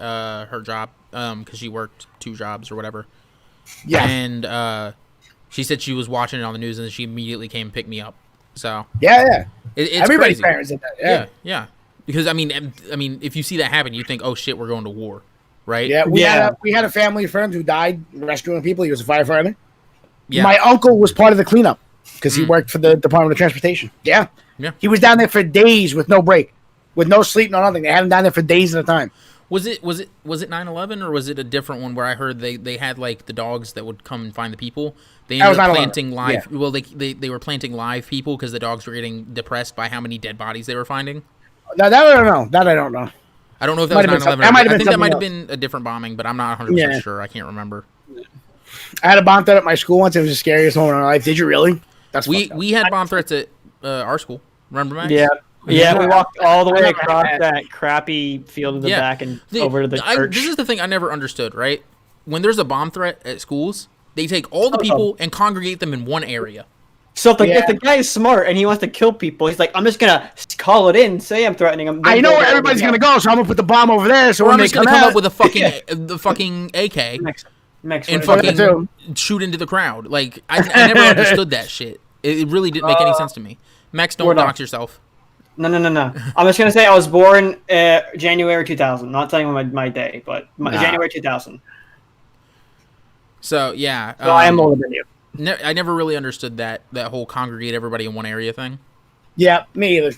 her job because she worked 2 jobs or whatever. Yeah. And she said she was watching it on the news, and she immediately came and picked me up. So
yeah.
It's
everybody's
crazy.
Parents did that.
Yeah. Because I mean, if you see that happen, you think, "Oh shit, we're going to war," right?
Yeah, we had a family friend who died rescuing people. He was a firefighter.
Yeah.
My uncle was part of the cleanup because he worked for the Department of Transportation. Yeah. He was down there for days with no break, with no sleep, no nothing. They had him down there for days at a time.
Was it 9/11 or was it a different one where I heard they had like the dogs that would come and find the people? They ended up planting live. Yeah. Well, they were planting live people because the dogs were getting depressed by how many dead bodies they were finding.
That I don't know. I don't know.
I don't know if that was 9/11. I think that might have been a different bombing, but I'm not 100% sure. I can't remember.
I had a bomb threat at my school once. It was the scariest moment of my life. Did you really?
We had bomb threats at our school. Remember, Max?
Yeah. Yeah, we walked all the way across that crappy field in the back and over to the church.
This is the thing I never understood, right? When there's a bomb threat at schools, they take all the people and congregate them in one area.
So if the guy is smart and he wants to kill people, he's like, I'm just going to call it in, say I'm threatening him.
I know where everybody's going to go, so I'm going to put the bomb over there. So
I'm just going to come up with a fucking AK and fucking shoot into the crowd. Like, I never understood that shit. It really didn't make any sense to me. Max, don't dox yourself.
No. I'm just going to say I was born January 2000. Not telling you my day, but January 2000.
So, yeah.
So I am older than you.
I never really understood that whole congregate everybody in one area thing.
Yeah, me either.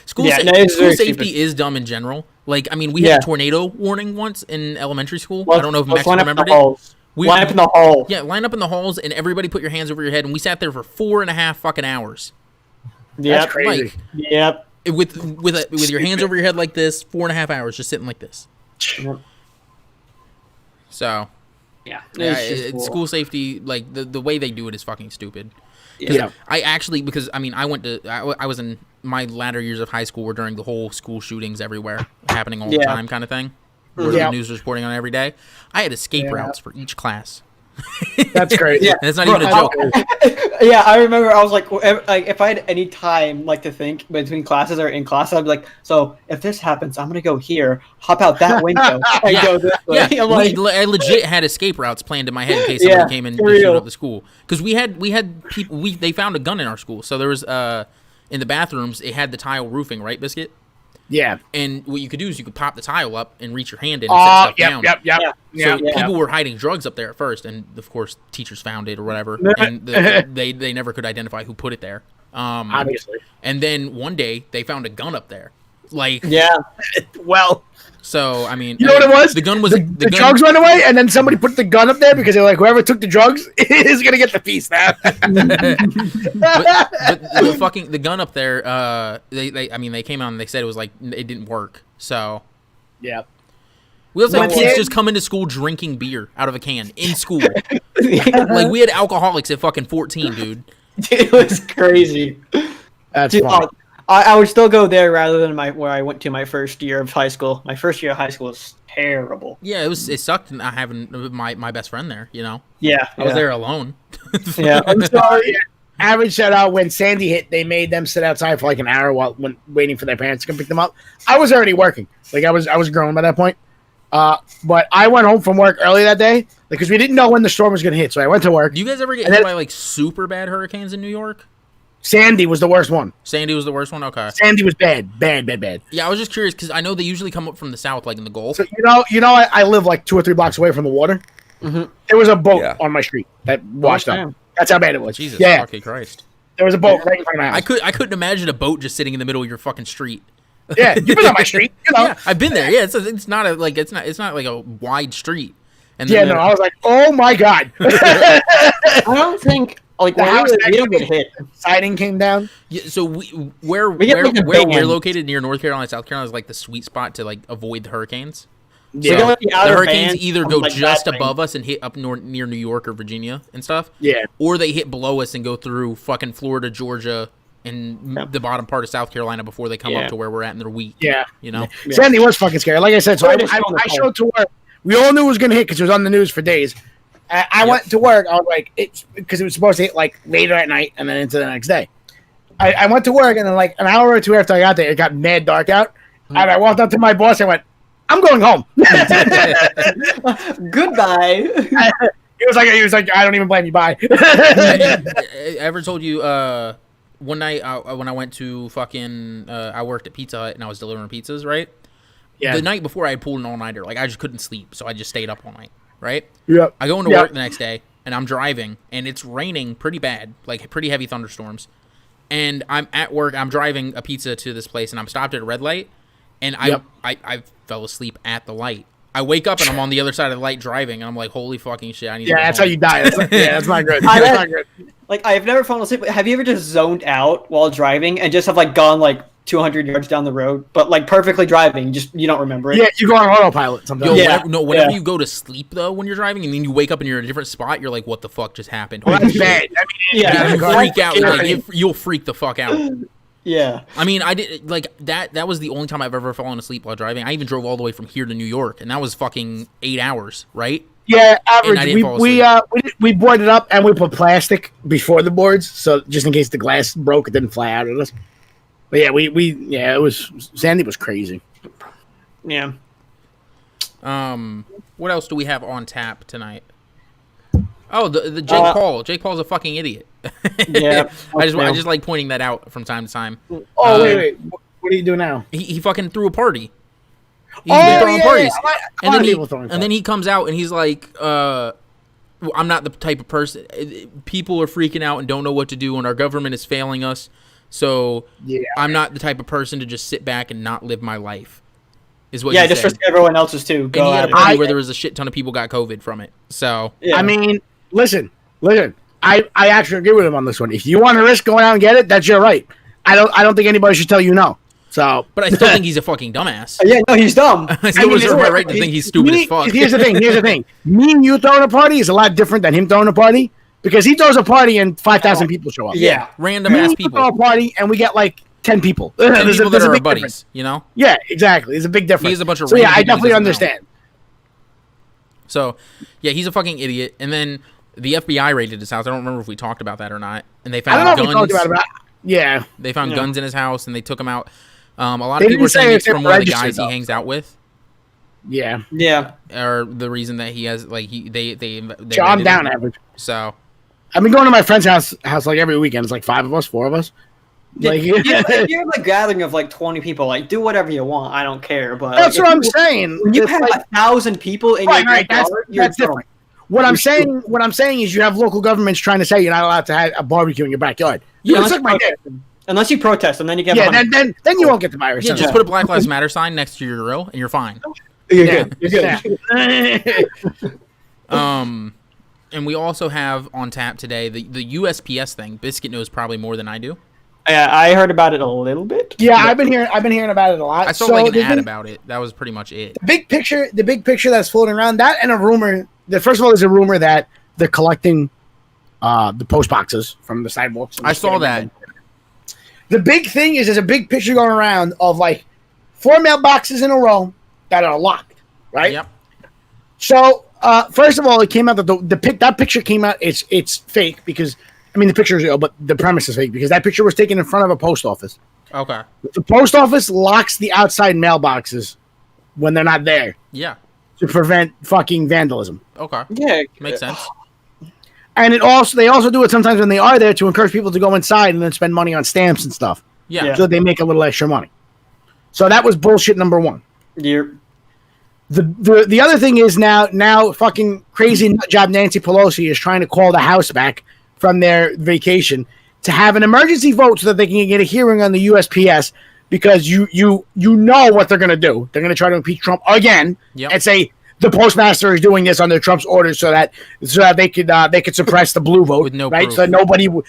School safety is dumb in general, Like, I mean, we had a tornado warning once in elementary school. I don't know if Max remembered it.
Line up in the hall.
Yeah, line up in the halls, and everybody put your hands over your head, and we sat there for 4.5 fucking hours.
Yep.
That's crazy.
Like,
yep.
With your hands over your head like this, 4.5 hours just sitting like this.
Yep.
So, school safety, like the way they do it is fucking stupid.
Yeah.
Because I was in my latter years of high school were during the whole school shootings everywhere happening all the time kind of thing. Where the news was reporting on every day. I had escape routes for each class.
That's crazy.
And it's not even a joke.
Yeah, I remember. I was like, if I had any time like to think between classes or in class, I'd be like, so if this happens, I'm gonna go here, hop out that window, and go this way.
Yeah, I legit had escape routes planned in my head in case somebody came in to shoot up the school. Because we had people. They found a gun in our school, so there was in the bathrooms. It had the tile roofing, right, Biscuit?
Yeah.
And what you could do is you could pop the tile up and reach your hand in and set stuff down. So people were hiding drugs up there at first, and of course teachers found it or whatever, and they never could identify who put it there.
Obviously.
And then one day they found a gun up there. Like
well.
So I mean,
you know what it was?
The gun was
the drugs went away, and then somebody put the gun up there because they're like, whoever took the drugs is gonna get the piece now.
but the gun up there, they came out and they said it was like it didn't work. So
yeah,
we also had kids just come into school drinking beer out of a can in school. Like we had alcoholics at fucking 14, dude.
It was crazy.
That's funny.
I would still go there rather than where I went to my first year of high school. My first year of high school was terrible.
Yeah, it sucked not having my best friend there, you know?
Yeah.
I was there alone.
Yeah. I'm sorry.
Average shout out when Sandy hit, they made them sit outside for like an hour when waiting for their parents to come pick them up. I was already working. Like I was grown by that point. But I went home from work early that day because we didn't know when the storm was gonna hit. So I went to work.
Do you guys ever get hit by like super bad hurricanes in New York?
Sandy was the worst one.
Sandy was the worst one? Okay.
Sandy was bad.
Yeah, I was just curious because I know they usually come up from the south, like in the Gulf.
So, I live like 2 or 3 blocks away from the water. Mm-hmm. There was a boat on my street that washed up. That's how bad it was.
Jesus fucking Christ.
There was a boat right in front of my house.
I couldn't imagine a boat just sitting in the middle of your fucking street.
Yeah, you've been on my street. You know.
Yeah, I've been there. Yeah, it's not like a wide street. And
I was like, oh my god.
I don't think like the house we don't get hit.
Siding came down.
Yeah, so we're located near North Carolina, South Carolina is like the sweet spot to like avoid the hurricanes.
Yeah.
So the hurricanes either go just above us and hit up near New York or Virginia and stuff.
Yeah.
Or they hit below us and go through fucking Florida, Georgia, and the bottom part of South Carolina before they come up to where we're at and they're weak. Yeah. You know?
Yeah. Sandy was fucking scary. Like I said, so I showed to work. We all knew it was going to hit because it was on the news for days. I went to work. I was like, because it was supposed to hit like later at night and then into the next day. I went to work and then like an hour or two after I got there, it got mad dark out. And I walked up to my boss and went, I'm going home.
Goodbye.
He was like, I don't even blame you. Bye.
I ever told you one night when I went to fucking I worked at Pizza Hut and I was delivering pizzas, right? Yeah. The night before I had pulled an all-nighter. Like I just couldn't sleep, so I just stayed up all night, right? Yeah. I go into work the next day and I'm driving and it's raining pretty bad, like pretty heavy thunderstorms. And I'm at work, I'm driving a pizza to this place and I'm stopped at a red light and I fell asleep at the light. I wake up and I'm on the other side of the light driving and I'm like, holy fucking shit, I need to go
that's
home.
How you die. That's not good. That's not good.
Like I've never fallen asleep. Have you ever just zoned out while driving and just have like gone like 200 yards down the road, but like perfectly driving, you don't remember it?
Yeah, you go on autopilot sometimes.
Whenever you go to sleep though, when you're driving, and then you wake up and you're in a different spot, you're like, "What the fuck just happened?"
Well, that's bad.
You freak out. Like, you'll freak the fuck out.
Yeah.
I mean, I did like that. That was the only time I've ever fallen asleep while driving. I even drove all the way from here to New York, and that was fucking 8 hours, right?
Yeah, average. We boarded up and we put plastic before the boards, so just in case the glass broke, it didn't fly out at us. But yeah, it was Sandy was crazy.
Yeah.
What else do we have on tap tonight? Oh, the Jake Paul. Jake Paul's a fucking idiot.
Yeah.
I just like pointing that out from time to time.
Oh wait. What do you do now?
He fucking threw a party. He's been throwing parties. And then he comes out and he's like, I'm not the type of person. People are freaking out and don't know what to do, and our government is failing us. So I'm not the type of person to just sit back and not live my life. is what
Yeah,
he
just
said.
for everyone else's too.
And he had a party where there was a shit ton of people got COVID from it. So
I mean, listen. I actually agree with him on this one. If you want to risk going out and get it, that's your right. I don't think anybody should tell you no. So,
but I still think he's a fucking dumbass.
Yeah, no, he's dumb.
I still reserve my right to think he's stupid as fuck.
Here's the thing. Me and you throwing a party is a lot different than him throwing a party because he throws a party and 5,000 people show up.
Yeah, random ass people.
Throw a party and we get like 10 people.
10 people that are our buddies, difference. You know?
Yeah, exactly. There's a big difference.
He's a bunch of
I definitely understand.
So, yeah, he's a fucking idiot. And then the FBI raided his house. I don't remember if we talked about that or not. And they found guns.
We talked about it. Yeah.
They found guns in his house and they took him out. A lot of people are saying it's from one of the guys he hangs out with.
Yeah.
Or the reason that he has they
I'm down average.
So
I've been going to my friend's house like every weekend. It's like 5 of us, 4 of us.
Like, you're like gathering of like 20 people. Like, do whatever you want. I don't care. But
that's what I'm saying.
When you have 1,000 people in your backyard,
that's different. What I'm saying is you have local governments trying to say you're not allowed to have a barbecue in your backyard.
Unless you protest, and then you get
then you won't get the virus.
Yeah, just put a Black Lives Matter sign next to your grill, and you're fine.
You're good.
And we also have on tap today the USPS thing. Biscuit knows probably more than I do.
Yeah, I heard about it a little bit.
Yeah, I've been hearing about it a lot.
I saw like an ad about it. That was pretty much it.
The big picture that's floating around, that and a rumor that first of all there's a rumor that they're collecting the post boxes from the sidewalks.
I saw that.
The big thing is there's a big picture going around of like 4 mailboxes in a row that are locked, right?
Yep.
So first of all, it came out that that picture came out. It's fake because I mean the picture is real, but the premise is fake because that picture was taken in front of a post office.
Okay.
The post office locks the outside mailboxes when they're not there.
Yeah.
To prevent fucking vandalism.
Okay.
Yeah,
makes sense.
And they also do it sometimes when they are there to encourage people to go inside and then spend money on stamps and stuff.
Yeah.
So they make a little extra money. So that was bullshit number one.
Yeah.
The other thing is now fucking crazy nut job Nancy Pelosi is trying to call the House back from their vacation to have an emergency vote so that they can get a hearing on the USPS because you know what they're going to do. They're going to try to impeach Trump again and say the postmaster is doing this under Trump's orders so that they could suppress the blue vote
with no
right
proof.
So nobody would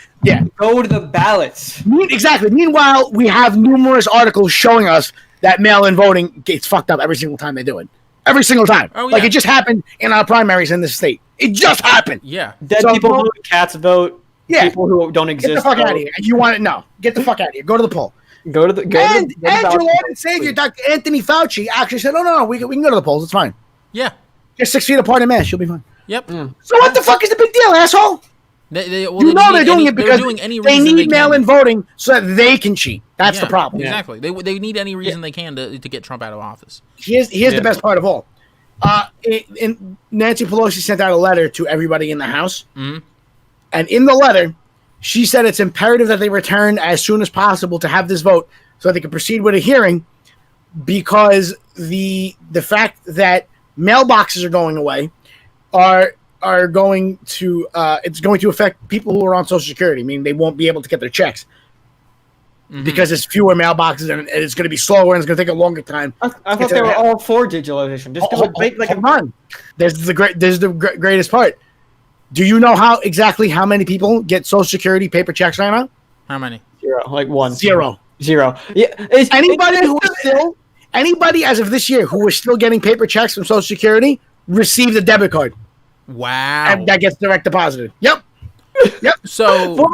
go to the ballots.
Exactly. Meanwhile, we have numerous articles showing us that mail-in voting gets fucked up every single time they do it. Every single time.
Oh, yeah.
Like it just happened in our primaries in this state. It just happened.
Yeah.
Dead people who cats vote.
Yeah.
People who don't exist.
Get the fuck out of here. You want it? No. Get the fuck out of here. Go to the poll.
Go to the
your Lord and Savior, Dr. Anthony Fauci, actually said, no, we can go to the polls. It's fine.
Yeah.
Just 6 feet apart in mass. You'll be fine.
Yep.
So what the fuck is the big deal, asshole?
They're
doing it because they need mail-in voting so that they can cheat. That's the problem.
Exactly. They need any reason they can to get Trump out of office.
Here's the best part of all. Nancy Pelosi sent out a letter to everybody in the House.
Mm-hmm.
And in the letter, she said it's imperative that they return as soon as possible to have this vote so that they can proceed with a hearing because the fact that mailboxes are going away are going to it's going to affect people who are on Social Security. I mean, they won't be able to get their checks because there's fewer mailboxes and it's going to be slower and it's going to take a longer time.
I thought they were all for digitalization. Just
hold on. There's the greatest part. Do you know exactly how many people get Social Security paper checks right now?
How many?
0. Like 1.
0.
Yeah.
Anybody as of this year who was still getting paper checks from Social Security received a debit card.
Wow.
And that gets direct deposited. Yep.
So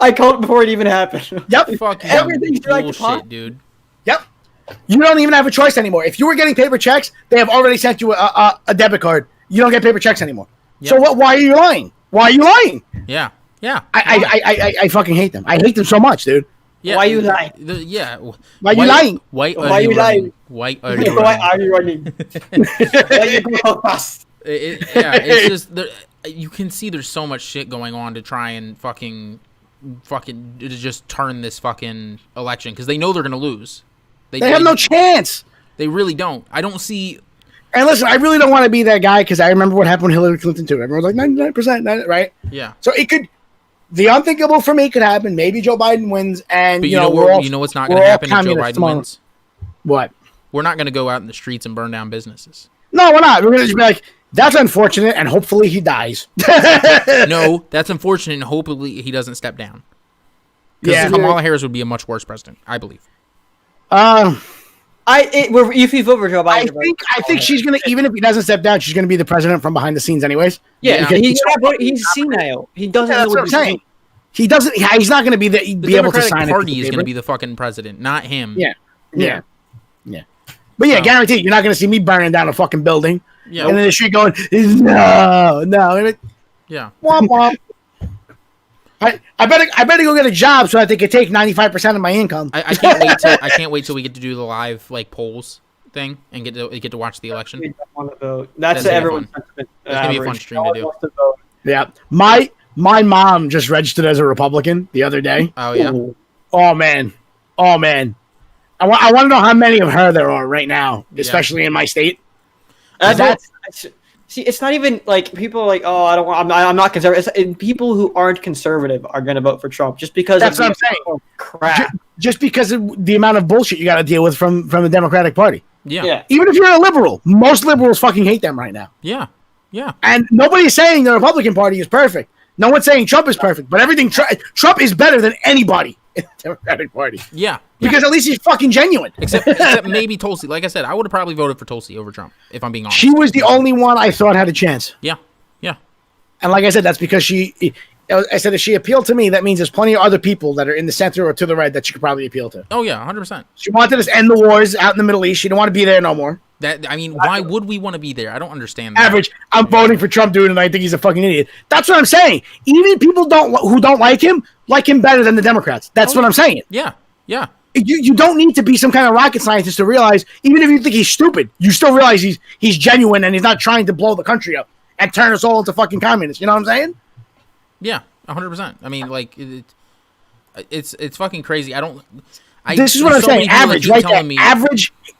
I called it before it even happened.
Yep.
Fucking
everything's direct
bullshit, dude.
Yep. You don't even have a choice anymore. If you were getting paper checks, they have already sent you a debit card. You don't get paper checks anymore. Yep. So why are you lying? Why are you lying?
Yeah. Yeah.
I fucking hate them. I hate them so much, dude.
Yeah. Why are you lying?
Why are you lying?
Why are you lying? Why are you
running? Why you go so fast?
It's just you can see there's so much shit going on to try and fucking to just turn this fucking election because they know they're gonna lose.
They have no chance.
They really don't. I don't see.
And listen, I really don't want to be that guy because I remember what happened with Hillary Clinton too. Everyone was like 99%, right?
Yeah.
So it could. The unthinkable for me could happen. Maybe Joe Biden wins, and
but you know what's not going to happen if Joe Biden wins?
What?
We're not going to go out in the streets and burn down businesses.
No, we're not. We're going to just be like, that's unfortunate, and hopefully he dies.
No, that's unfortunate, and hopefully he doesn't step down. Because Kamala Harris would be a much worse president, I believe.
If you vote for Joe Biden,
I think she's gonna, even if he doesn't step down, she's gonna be the president from behind the scenes, anyways.
Yeah, he's senile. He doesn't.
That's what I'm saying. He doesn't. He's not gonna be able to sign it. The
Democratic Party is gonna be the fucking president, not him.
Yeah. But yeah, guaranteed, you're not gonna see me burning down a fucking building. Yeah. And then the street going, no.
Yeah.
Womp womp. I better go get a job so that they could take 95% of my income.
I can't wait till we get to do the live polls thing and get to watch the election.
We don't want to vote. That's everyone's sentiment.
That's gonna be a fun stream to do.
Yeah, my mom just registered as a Republican the other day.
Oh yeah.
Oh man. I want to know how many of her there are right now, especially in my state.
See, it's not even like people are like, oh, I'm not conservative. People who aren't conservative are going to vote for Trump just because.
That's what I'm saying.
Crap.
Just because of the amount of bullshit you got to deal with from the Democratic Party.
Yeah.
Even if you're a liberal, most liberals fucking hate them right now.
Yeah.
And nobody's saying the Republican Party is perfect. No one's saying Trump is perfect, but everything Trump is better than anybody in the Democratic Party.
Yeah.
Because at least he's fucking genuine.
Except maybe Tulsi. Like I said, I would have probably voted for Tulsi over Trump, if I'm being honest.
She was the only one I thought had a chance.
Yeah.
And like I said, that's because I said if she appealed to me, that means there's plenty of other people that are in the center or to the right that she could probably appeal to.
Oh, yeah, 100%.
She wanted to end the wars out in the Middle East. She didn't want to be there no more.
Why would we want to be there? I don't understand that.
Average. I'm voting for Trump, dude, and I think he's a fucking idiot. That's what I'm saying. Even people who don't like him better than the Democrats. That's what I'm saying.
Yeah.
You don't need to be some kind of rocket scientist to realize, even if you think he's stupid, you still realize he's genuine and he's not trying to blow the country up and turn us all into fucking communists. You know what I'm saying?
Yeah, 100%. I mean, it's fucking crazy.
This is what I'm saying. Average, right there.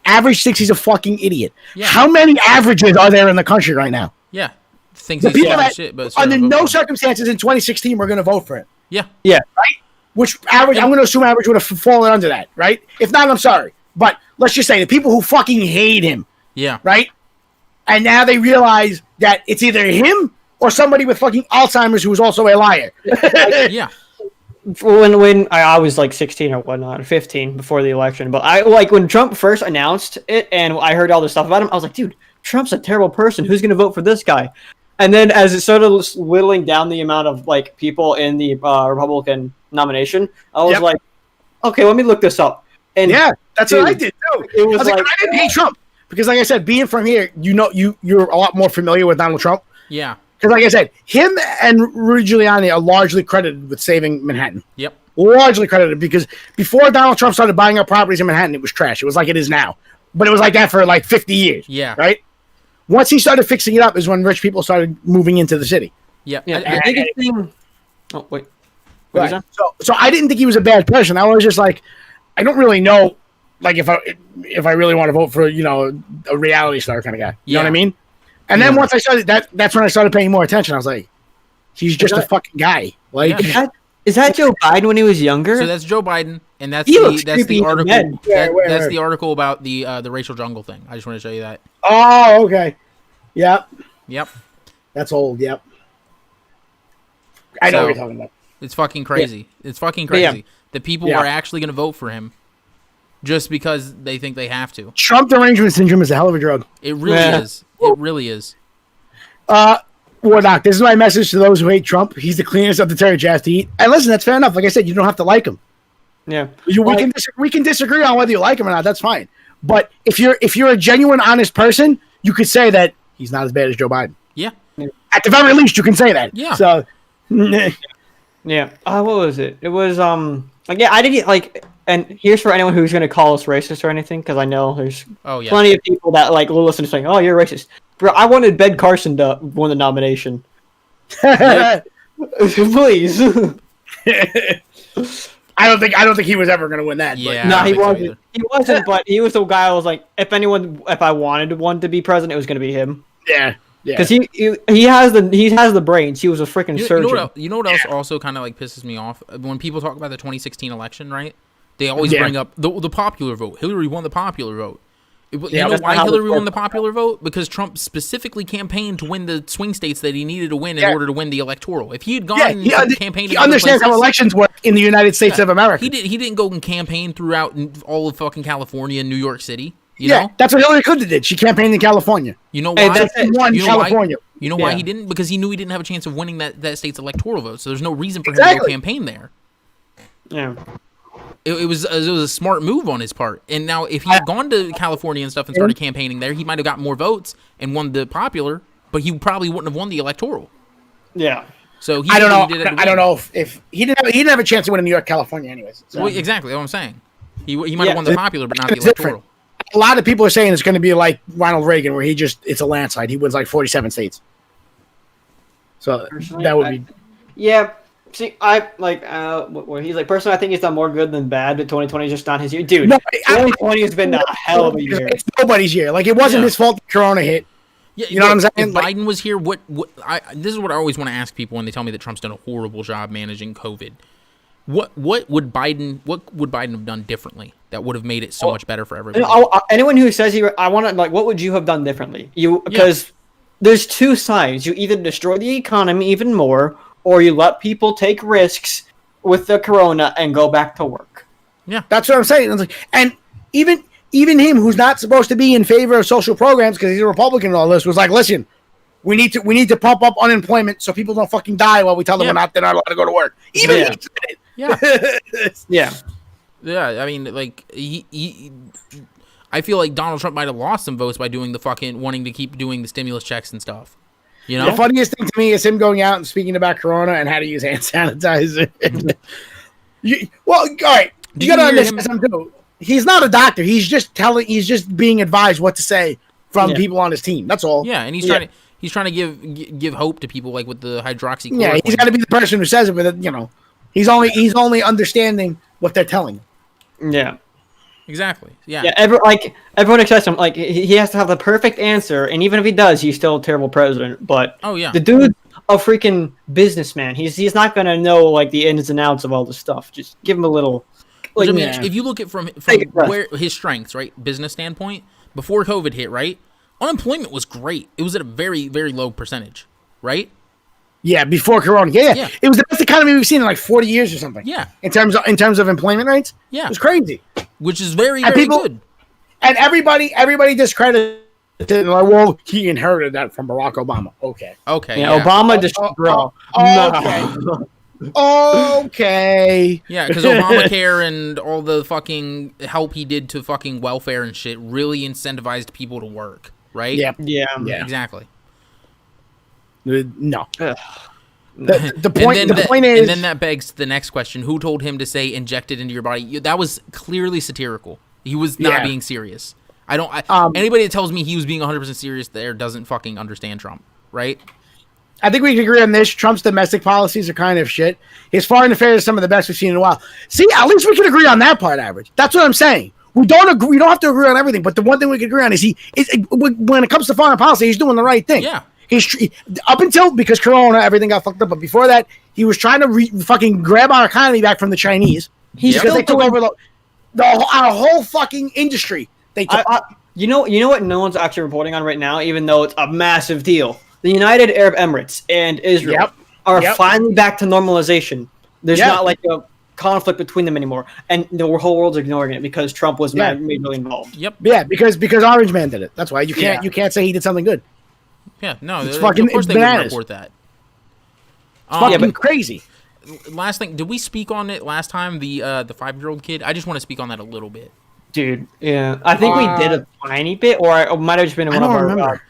Average thinks he's a fucking idiot. Yeah. How many averages are there in the country right now?
Yeah. Thinks
the people that, shit, but under no circumstances in 2016 were going to vote for him.
Yeah.
Right? Which average, I'm going to assume average would have fallen under that, right? If not, I'm sorry. But let's just say the people who fucking hate him.
Yeah.
Right? And now they realize that it's either him or somebody with fucking Alzheimer's who is also a liar.
Yeah.
When I was like 16 or whatnot, 15 before the election, but when Trump first announced it and I heard all this stuff about him, I was like, dude, Trump's a terrible person. Who's going to vote for this guy? And then as it started whittling down the amount of people in the Republican nomination, I was like, okay, let me look this up. And
yeah, that's what I did too.
It was
I didn't hate Trump because, like I said, being from here, you're a lot more familiar with Donald Trump.
Yeah.
Because, like I said, him and Rudy Giuliani are largely credited with saving Manhattan.
Yep.
Largely credited because before Donald Trump started buying up properties in Manhattan, it was trash. It was like it is now. But it was like that for 50 years.
Yeah.
Right? Once he started fixing it up is when rich people started moving into the city.
Yeah.
The biggest thing... Oh, wait.
Right. So I didn't think he was a bad person. I was just like, I don't really know if I really want to vote for, a reality star kind of guy. You know what I mean? And then once I started that's when I started paying more attention. I was like, he's just a fucking guy.
Is that Joe Biden when he was younger?
So that's Joe Biden, and that's the article. That's the article about the racial jungle thing. I just want to show you that.
Oh, okay. Yep.
That's
old. Yep. I know what you're talking about.
It's fucking crazy. Yeah. It's fucking crazy. The people are actually going to vote for him just because they think they have to.
Trump derangement syndrome is a hell of a drug.
It really is. It really is.
Warnock, this is my message to those who hate Trump. He's the cleanest of the Terry Jazz to eat. And listen, that's fair enough. Like I said, you don't have to like him.
Yeah.
We can disagree on whether you like him or not. That's fine. But if you're a genuine, honest person, you could say that he's not as bad as Joe Biden.
Yeah.
At the very least, you can say that.
Yeah.
So.
Yeah. What was it? It was I didn't and here's for anyone who's going to call us racist or anything, because I know there's plenty of people that listen to saying, "Oh, you're racist." Bro, I wanted Ben Carson to win the nomination. Please.
I don't think he was ever going to win that.
Yeah.
No, he wasn't. He wasn't. But he was the guy I was like, if I wanted one to be president, it was going to be him.
Yeah.
Because he has the brains. He was a freaking surgeon.
You know what else also kind of pisses me off when people talk about the 2016 election, right? They always bring up the popular vote. Hillary won the popular vote, You know why Hillary won the popular vote? Because Trump specifically campaigned to win the swing states that he needed to win in order to win the electoral. If he had gone and campaigned,
he understands how elections work in the United States of America.
He didn't go and campaign throughout all of fucking California and New York City. You know?
That's what Hillary Clinton did. She campaigned in California.
You know why?
California.
You know why he didn't? Because he knew he didn't have a chance of winning that state's electoral vote. So there's no reason for him to go campaign there.
Yeah.
It was a smart move on his part. And now, if he had gone to California and stuff and started campaigning there, he might have got more votes and won the popular, but he probably wouldn't have won the electoral.
Yeah.
So
I don't know. I don't know if he didn't have a chance to win in New York, California, anyways. So.
Well, exactly. That's what I'm saying. He might have won the popular, but not the electoral.
Different. A lot of people are saying it's going to be like Ronald Reagan, where it's a landslide. He wins like 47 states. So personally, that would be.
Yeah. See, I like he's like, personally, I think he's done more good than bad, but 2020 is just not his year. Dude, 2020 has been a hell of a year.
It's nobody's year. Like, it wasn't his fault the corona hit.
Yeah,
you know what I'm saying?
If Biden was here, this is what I always want to ask people when they tell me that Trump's done a horrible job managing COVID. What would Biden have done differently that would have made it so much better for everybody?
Anyone who says I want to, like, what would you have done differently? Because there's two sides. You either destroy the economy even more, or you let people take risks with the corona and go back to work.
Yeah,
that's what I'm saying. And even him, who's not supposed to be in favor of social programs because he's a Republican and all this, was like, listen, we need to pump up unemployment so people don't fucking die while we tell them they're not allowed to go to work. Even he said it.
Yeah.
Yeah. I mean, like I feel like Donald Trump might have lost some votes by doing the fucking wanting to keep doing the stimulus checks and stuff. You know?
The funniest thing to me is him going out and speaking about corona and how to use hand sanitizer. All right. You got to understand something too. He's not a doctor. He's just being advised what to say from people on his team. That's all.
Yeah, and he's trying to give hope to people, like with the hydroxychloroquine.
Yeah, he's got to be the person who says it, but he's only understanding what they're telling him.
Yeah.
Exactly. Yeah.
Yeah. Everyone expects him. Like, he has to have the perfect answer, and even if he does, he's still a terrible president. But the dude's a freaking businessman. He's not gonna know like the ins and outs of all this stuff. Just give him a little. Like,
if you look at from where his strengths, right, business standpoint, before COVID hit, right, unemployment was great. It was at a very, very low percentage, right?
Yeah, before Corona. Yeah. It was the best economy we've seen in like 40 years or something.
Yeah.
In terms of employment rates.
Yeah.
It was crazy.
Which is very, very good.
And everybody discredited it. Like, well, he inherited that from Barack Obama. Okay.
Yeah. Obama just
Okay.
Yeah, because Obamacare and all the fucking help he did to fucking welfare and shit really incentivized people to work, right?
Yeah.
Exactly.
No. The point is,
and then that begs the next question: who told him to say inject it into your body? That was clearly satirical. He was not being serious. Anybody that tells me he was being 100% serious there doesn't fucking understand Trump, right?
I think we can agree on this. Trump's domestic policies are kind of shit. His foreign affairs are some of the best we've seen in a while. See, at least we can agree on that part, Average. That's what I'm saying. We don't agree. We don't have to agree on everything, but the one thing we can agree on is when it comes to foreign policy, he's doing the right thing.
Yeah.
He's up until because Corona, everything got fucked up. But before that, he was trying to fucking grab our economy back from the Chinese. Because they took over our whole fucking industry. They took.
You know what? No one's actually reporting on right now, even though it's a massive deal. The United Arab Emirates and Israel are finally back to normalization. There's not like a conflict between them anymore, and the whole world's ignoring it because Trump was majorly involved.
Yep.
Yeah, because Orange Man did it. That's why you can't say he did something good.
Yeah, no,
it's fucking
of course they wouldn't report that.
It's fucking crazy.
Last thing, did we speak on it last time? The 5-year-old kid. I just want to speak on that a little bit.
Dude, yeah, I think we did a tiny bit, or it might have just been in one of our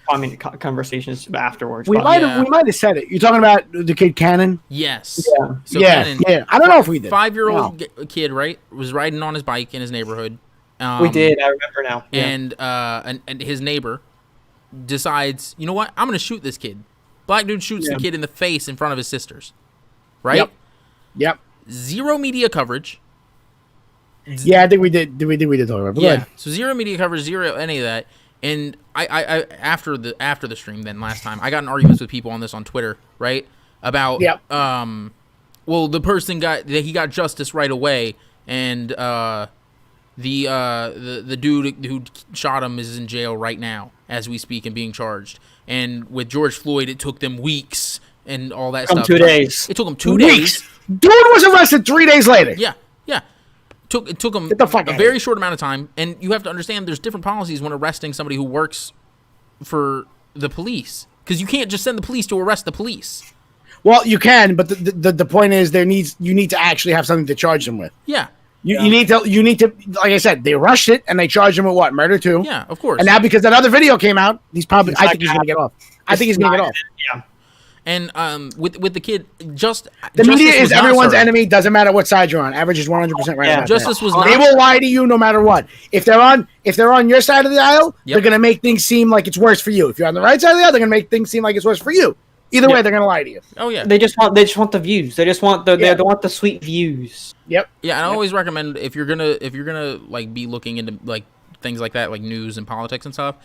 conversations afterwards.
We might have said it. You're talking about the kid CAREN?
Yes.
Yeah. So CAREN, I don't know if we did.
5-year-old kid, right, was riding on his bike in his neighborhood.
We did. I remember now.
Yeah. And his neighbor decides, you know what? I'm gonna shoot this kid. Black dude shoots the kid in the face in front of his sisters. Right?
Yep.
Zero media coverage.
Yeah, I think we did. We did talk about it.
Yeah. So zero media coverage, zero any of that. And I after the stream then last time, I got in arguments with people on this on Twitter, right? About well, the person got justice right away, and The dude who shot him is in jail right now as we speak and being charged. And with George Floyd, it took them weeks and all that stuff.
2 days.
It took them 2 days.
Dude was arrested 3 days later.
Yeah. It took them
a
very short amount of time. And you have to understand there's different policies when arresting somebody who works for the police. Because you can't just send the police to arrest the police.
Well, you can, but the point is you need to actually have something to charge them with.
Yeah.
You need to, like I said, they rushed it and they charged him with what? Murder too.
Yeah, of course.
And now because that other video came out, I think he's gonna get off. I think he's gonna get off.
Yeah.
And with the kid,
the media is everyone's enemy. Doesn't matter what side you're on. Average is 100% right.
Yeah.
Justice was
They will lie to you no matter what. If they're on your side of the aisle, they're gonna make things seem like it's worse for you. If you're on the right side of the aisle, they're gonna make things seem like it's worse for you. Either way, they're gonna lie to you.
Oh yeah.
They just want the views. They just want they want the sweet views.
Yep.
Yeah, and I always recommend if you're gonna like be looking into like things like that, like news and politics and stuff,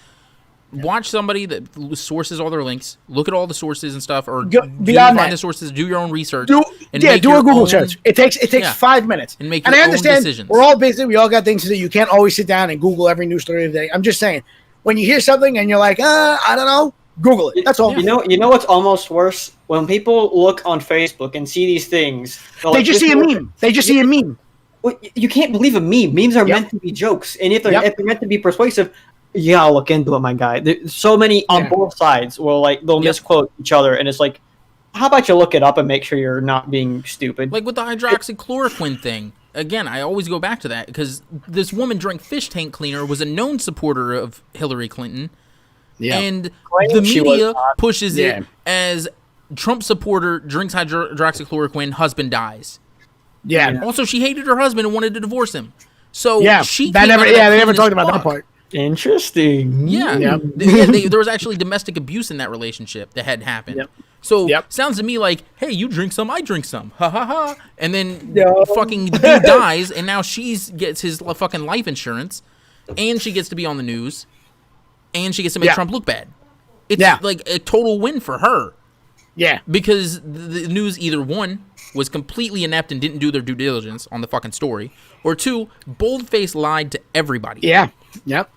watch somebody that sources all their links, look at all the sources and stuff, or find the sources, do your own research.
Do a Google search. It takes 5 minutes.
And make your own decisions.
We're all busy. We all got things to do. You can't always sit down and Google every news story of the day. I'm just saying, when you hear something and you're like, I don't know, Google it. That's all.
You know what's almost worse? When people look on Facebook and see these things,
they just see a meme. They just see a meme.
Well, you can't believe a meme. Memes are meant to be jokes, and if they're meant to be persuasive, I'll look into it, my guy. There's so many on both sides where they'll misquote each other, and it's like, how about you look it up and make sure you're not being stupid?
Like with the hydroxychloroquine thing. Again, I always go back to that because this woman drank fish tank cleaner, was a known supporter of Hillary Clinton. Yeah. And the media pushes it as Trump supporter drinks hydroxychloroquine, husband dies.
Yeah.
Also, she hated her husband and wanted to divorce him. So
they never talked about that part.
Interesting.
Yeah. There was actually domestic abuse in that relationship that had happened. Yep. So sounds to me like, hey, you drink some, I drink some. Ha ha ha. And then fucking the dude dies, and now she gets his fucking life insurance, and she gets to be on the news. And she gets to make Trump look bad. It's like a total win for her.
Yeah.
Because the news either one was completely inept and didn't do their due diligence on the fucking story, or two, boldface lied to everybody.
Yeah. Yep.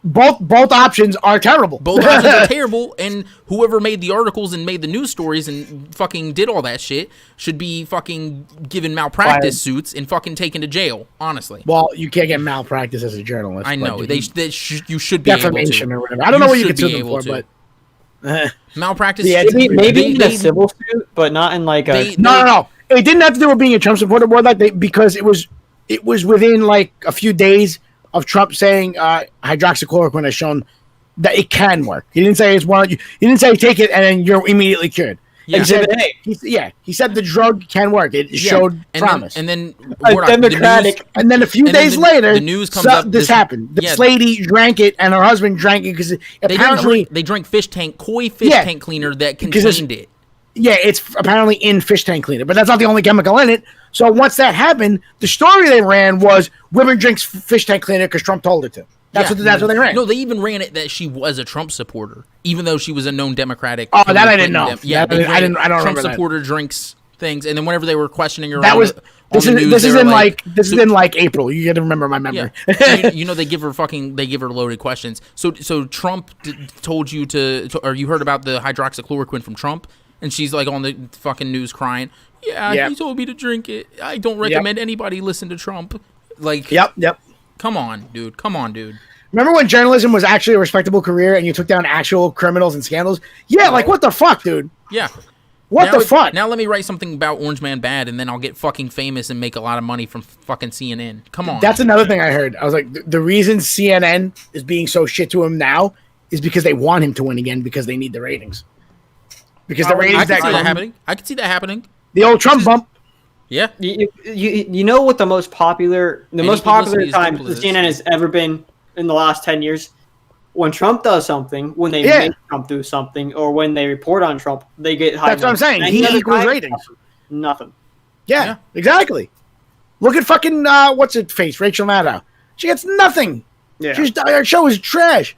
Both options are terrible.
Both options are terrible, and whoever made the articles and made the news stories and fucking did all that shit should be fucking given malpractice suits and fucking taken to jail, honestly.
Well, you can't get malpractice as a journalist.
I know. You should be
defamation
able to.
Or whatever. I don't know what you could sue them for, but...
malpractice.
Yeah, maybe in a civil suit, but not in like a...
No. It didn't have to do with being a Trump supporter, more like because it was within like a few days of Trump saying hydroxychloroquine has shown that it can work. He didn't say it's one. He didn't say take it and then you're immediately cured.
Yeah.
He said the drug can work. It showed promise.
And then
Democratic.
And then a few days later,
the news comes up.
This happened. This lady drank it, and her husband drank it because apparently
they drank koi fish tank cleaner that contained it.
Yeah, it's apparently in fish tank cleaner, but that's not the only chemical in it. So once that happened, the story they ran was women drinks fish tank cleaner because Trump told her to. That's what they ran.
No, they even ran it that she was a Trump supporter, even though she was a known Democratic.
Oh, that I didn't know.
Yeah,
I don't remember
Trump
that.
supporter drinks things, and then whenever they were questioning her,
this is in like April. You got to remember my memory.
Yeah. So, they give her loaded questions. So Trump told you or you heard about the hydroxychloroquine from Trump, and she's like on the fucking news crying. Yeah, he told me to drink it. I don't recommend anybody listen to Trump. Like,
yep.
Come on, dude.
Remember when journalism was actually a respectable career and you took down actual criminals and scandals? Yeah, like what the fuck, dude?
Yeah.
What the fuck?
Now let me write something about Orange Man Bad, and then I'll get fucking famous and make a lot of money from fucking CNN. Come on.
That's another thing I heard. I was like, the reason CNN is being so shit to him now is because they want him to win again because they need the ratings. Because the ratings
I could see that happening.
The old Trump bump.
Yeah.
You know what the most popular time the CNN has ever been in the last 10 years? When Trump does something, when they make Trump do something, or when they report on Trump, they get high.
That's what I'm saying. He equals ratings.
Nothing.
Yeah, exactly. Look at fucking what's it face, Rachel Maddow. She gets nothing. Yeah. Her show is trash.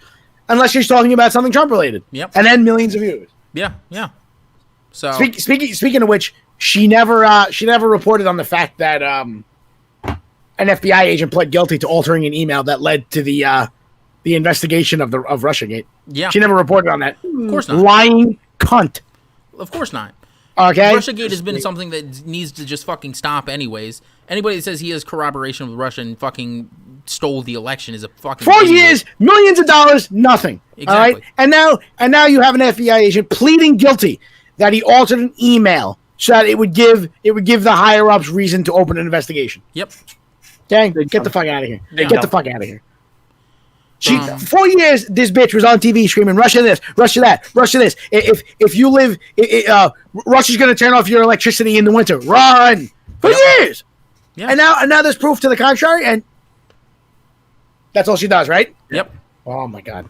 Unless she's talking about something Trump related.
Yep.
And then millions of views.
Yeah. So
speaking of which, she never reported on the fact that an FBI agent pled guilty to altering an email that led to the investigation of Russiagate.
Yeah.
She never reported on that.
Of course not.
Lying cunt.
Of course not.
Okay.
Russiagate has been something that needs to just fucking stop anyways. Anybody that says he has corroboration with Russia and fucking stole the election is a fucking
4
idiot.
years, millions of dollars, nothing.
Exactly.
All right. And now you have an FBI agent pleading guilty that he altered an email so that it would give the higher ups reason to open an investigation.
Yep.
Okay, get the fuck out of here.
Yeah.
Get the fuck out of here. 4 years, this bitch was on TV screaming, Russia this, Russia that, Russia this. If you live, Russia's going to turn off your electricity in the winter. Run! For years!
Yeah.
And now there's proof to the contrary, and that's all she does, right?
Yep.
Oh, my God.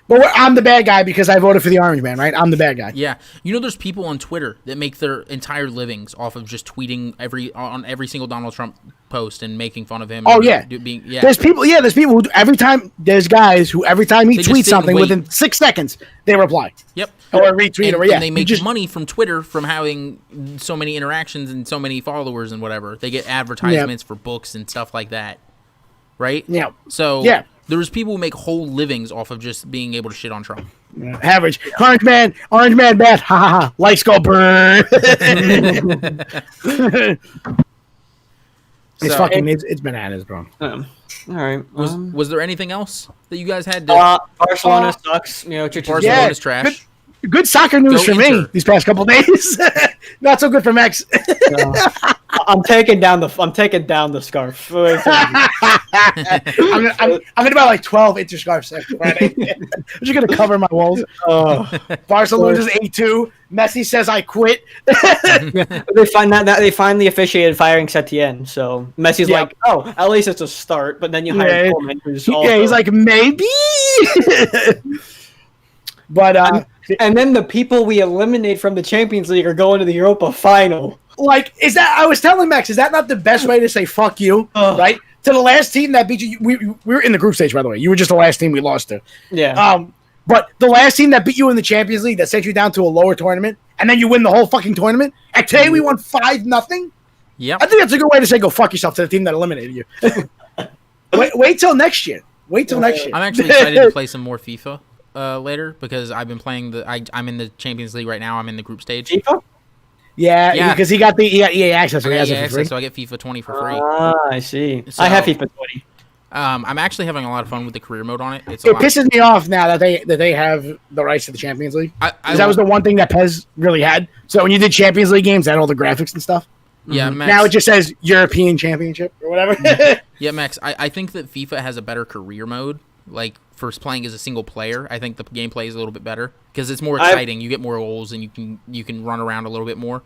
But I'm the bad guy because I voted for the orange man, right? I'm the bad guy.
Yeah. You know, there's people on Twitter that make their entire livings off of just tweeting on every single Donald Trump post and making fun of him.
Oh, yeah. There's people who there's guys who every time he tweets something within 6 seconds, they reply.
Yep.
Or retweet or
And they make money from Twitter from having so many interactions and so many followers and whatever. They get advertisements for books and stuff like that. Right?
Yeah.
So there's people who make whole livings off of just being able to shit on Trump.
Average. Orange man bad. Ha ha ha. Lights go burn. It's bananas, bro.
All right.
Was there anything else that you guys had?
Barcelona sucks.
Barcelona's trash.
Good soccer news for me these past couple days. Not so good for Max.
I'm taking down the scarf.
I'm gonna buy like 12 Inter scarves next Friday. I'm just gonna cover my walls. Barcelona's 8-2. Messi says I quit.
They finally officiated firing Setien. So Messi's like, oh, at least it's a start. But then you hire Coleman, who's
he's like maybe. But
and then the people we eliminate from the Champions League are going to the Europa final.
Like, is that? I was telling Max, is that not the best way to say fuck you? Right? To the last team that beat you. We were in the group stage, by the way. You were just the last team we lost to.
Yeah.
But the last team that beat you in the Champions League, that sent you down to a lower tournament, and then you win the whole fucking tournament. And today we won 5-0.
Yep.
I think that's a good way to say go fuck yourself to the team that eliminated you. Wait till next year.
I'm actually excited to play some more FIFA. Later because I've been playing I'm in the Champions League right now. I'm in the group stage.
FIFA?
Yeah, because he got EA access. So
I get FIFA 20 for free.
I see. So, I have FIFA 20.
I'm actually having a lot of fun with the career mode on it. It
pisses me off now that they have the rights to the Champions League. That was the one thing that PES really had. So when you did Champions League games, they had all the graphics and stuff.
Yeah, Max,
now it just says European Championship or whatever.
Yeah, Max, I think that FIFA has a better career mode. Like, for playing as a single player, I think the gameplay is a little bit better because it's more exciting. You get more goals and you can run around a little bit more.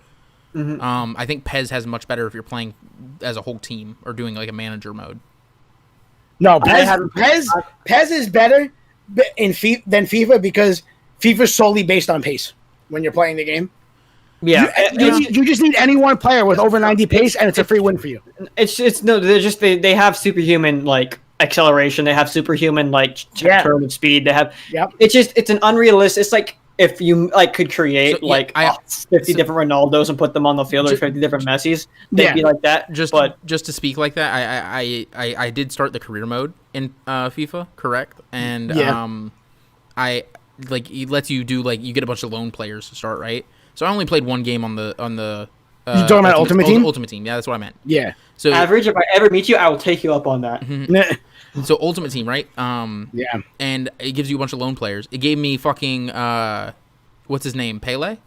Mm-hmm. I think PES has much better if you're playing as a whole team or doing like a manager mode.
No, PES is better than FIFA because FIFA's solely based on pace when you're playing the game.
Yeah,
you just need any one player with over 90 pace, and it's a free win for you.
They have superhuman like acceleration. They have superhuman turn of speed. They have. Yep. It's an unrealistic. It's like if you could create 50 different Ronaldos and put them on the field or 50 different Messis, they'd be like that.
Just to speak like that, I did start the career mode in FIFA, correct? And it lets you do you get a bunch of lone players to start, right? So I only played one game on the.
You talking about Ultimate Team?
Ultimate Team, yeah, that's what I meant.
Yeah.
So average, if I ever meet you, I will take you up on that.
Mm-hmm. So Ultimate Team, right?
Yeah.
And it gives you a bunch of lone players. It gave me fucking what's his name? Pele,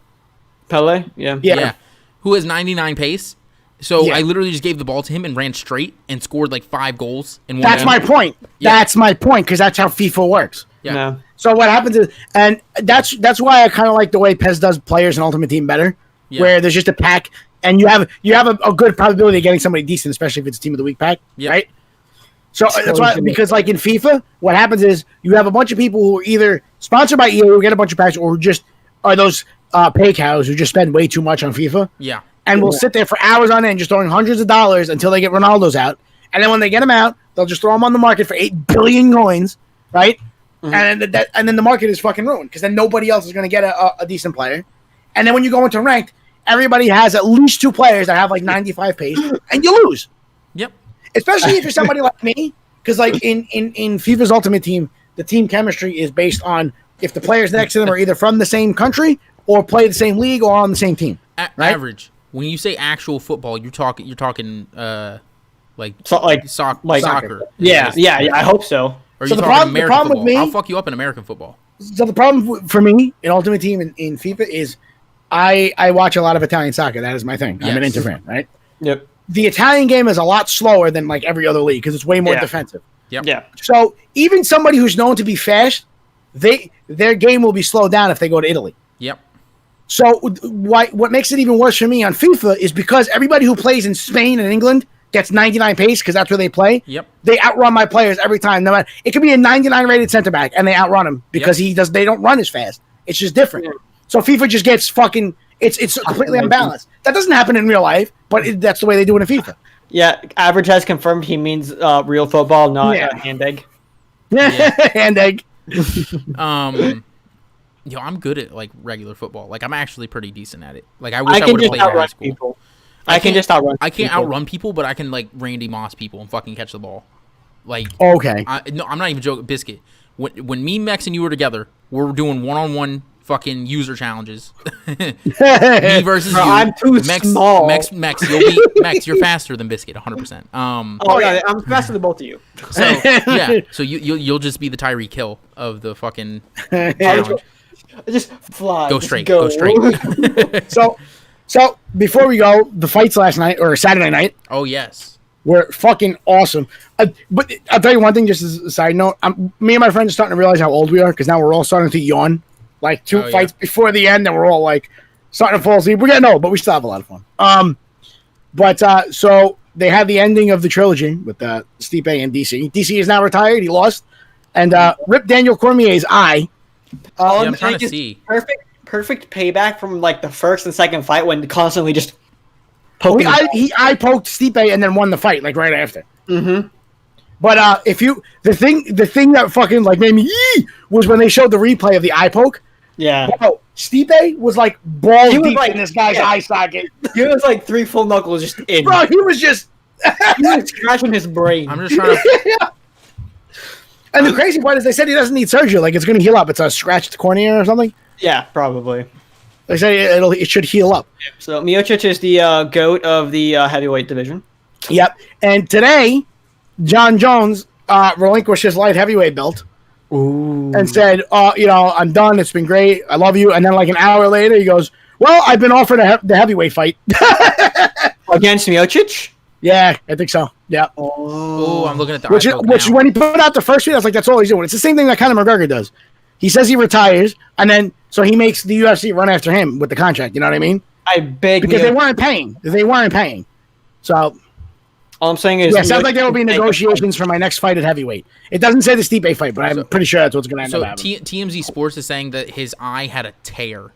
yeah. Who has 99 pace. So I literally just gave the ball to him and ran straight and scored 5 goals in one.
That's my point. Yeah. That's my point because that's how FIFA works.
Yeah.
No.
So what happens is, and that's why I kind of like the way PES does players in Ultimate Team better, where there's just a pack and you have a good probability of getting somebody decent, especially if it's a Team of the Week pack, right? So that's why, because in FIFA, what happens is you have a bunch of people who are either sponsored by EA who get a bunch of packs, or who just are those pay cows who just spend way too much on FIFA. Yeah. And will sit there for hours on end just throwing hundreds of dollars until they get Ronaldo's out. And then when they get them out, they'll just throw them on the market for 8 billion coins, right? Mm-hmm. And then the market is fucking ruined because then nobody else is going to get a decent player. And then when you go into ranked, everybody has at least 2 players that have 95 pace, and you lose.
Yep.
especially if you're somebody like me, because like in FIFA's Ultimate Team, the team chemistry is based on if the players next to them are either from the same country or play the same league or on the same team. Right?
Average. When you say actual football, you're talking like
soccer. Yeah, I hope so.
Or so the problem with me, I'll fuck you up in American football.
So the problem for me in Ultimate Team in FIFA is I watch a lot of Italian soccer. That is my thing. I'm an Inter fan, right?
Yep.
The Italian game is a lot slower than like every other league because it's way more defensive.
Yep.
Yeah.
So even somebody who's known to be fast, their game will be slowed down if they go to Italy.
Yep.
So what makes it even worse for me on FIFA is because everybody who plays in Spain and England gets 99 pace because that's where they play.
Yep.
They outrun my players every time. No matter, it could be a 99 rated center back and they outrun him because they don't run as fast. It's just different. So FIFA just gets fucking it's completely unbalanced. That doesn't happen in real life, but that's the way they do it in FIFA.
Yeah, Average has confirmed he means real football, not hand egg.
Yeah, hand egg.
Yo, I'm good at like regular football. Like I'm actually pretty decent at it. Like I wish I would have played in high school.
People. I can just outrun.
I can't outrun people, but I can like Randy Moss people and fucking catch the ball. Like
okay.
No, I'm not even joking. Biscuit. When me, Mex, and you were together, we're doing one-on-one fucking user challenges. Me versus you.
I'm too small.
Mex, Mex, you're faster than Biscuit, 100%.
Yeah, I'm faster than both of you.
So yeah, so you'll just be the Tyreek Hill of the fucking challenge.
Just fly.
Go straight.
Go
straight.
So before we go, the fights last night or Saturday night.
Oh yes,
were fucking awesome. But I'll tell you one thing, just as a side note. Me and my friends are starting to realize how old we are because now we're all starting to yawn. Like two fights before the end, and we're all like starting to fall asleep. We're getting old, but we still have a lot of fun. So they had the ending of the trilogy with Stipe and DC. DC is now retired. He lost, and ripped Daniel Cormier's eye.
I'm trying to see.
Perfect payback from like the first and second fight when constantly just poking.
He eye poked Stipe and then won the fight like right after.
Mm-hmm.
But the thing that fucking like made me yee was when they showed the replay of the eye poke.
Yeah.
Bro, Stipe was like balls deep in this guy's eye socket.
He was like 3 full knuckles just in.
Bro, he was just
he was scratching his brain.
I'm just trying to.
And the crazy part is they said he doesn't need surgery. Like, it's going to heal up. It's a scratched cornea or something.
Yeah, probably.
They say it should heal up.
So, Miocic is the GOAT of the heavyweight division.
Yep. And today, John Jones relinquished his light heavyweight belt.
Ooh.
And said, I'm done. It's been great. I love you. And then, like, an hour later, he goes, well, I've been offered the heavyweight fight.
Against Miocic?
Yeah, I think so. Yeah.
Oh, I'm looking at the
which when he put out the first tweet, I was like, that's all he's doing. It's the same thing that Conor McGregor does. He says he retires, and then so he makes the UFC run after him with the contract. You know what I mean?
I beg
because they weren't paying. So
all I'm saying is,
sounds like there will be negotiations for my next fight at heavyweight. It doesn't say the Stipe fight, but I'm pretty sure that's what's going to end up happening.
TMZ Sports is saying that his eye had a tear.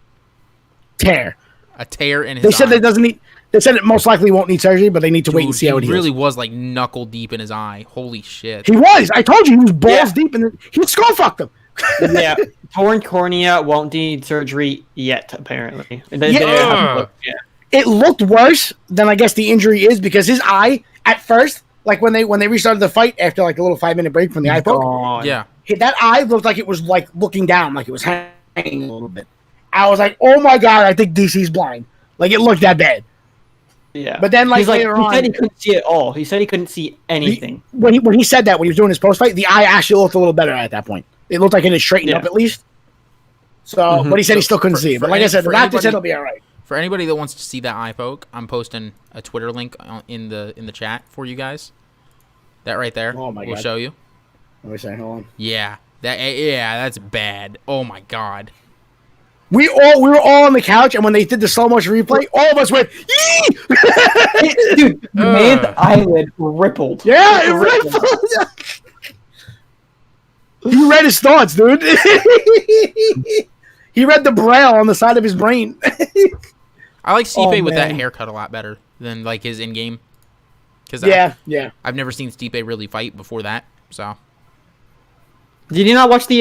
A tear
in his eye.
They said that doesn't need. They said it most likely won't need surgery, but they need to wait and see how it heals.
He really was like knuckle deep in his eye. Holy shit.
He was. I told you he was balls deep in he skull fucked him.
Yeah. Torn cornea won't need surgery yet, apparently.
It looked worse than I guess the injury is because his eye at first, like when they restarted the fight after like a little 5-minute break from the eye poke.
Yeah.
That eye looked like it was like looking down, like it was hanging a little bit. I was like, oh my god, I think DC's blind. Like it looked that bad.
Yeah,
but then later on,
he said he couldn't see it all. He said he couldn't see anything.
When he said that when he was doing his post fight, the eye actually looked a little better at that point. It looked like it had straightened up at least. So, but he said he still couldn't see it. But like I said, the doctor said it'll be all right.
For anybody that wants to see that eye poke, I'm posting a Twitter link in the chat for you guys. That right there will show you.
Let me say, hold on.
Yeah, that's bad. Oh my god.
We were all on the couch, and when they did the slow motion replay, all of us went, yee!
Dude, the man's eyelid rippled.
Yeah, it rippled. He read his thoughts, dude. He read the braille on the side of his brain.
I like Stipe with that haircut a lot better than like his in-game. I've never seen Stipe really fight before that, so.
Did you not watch the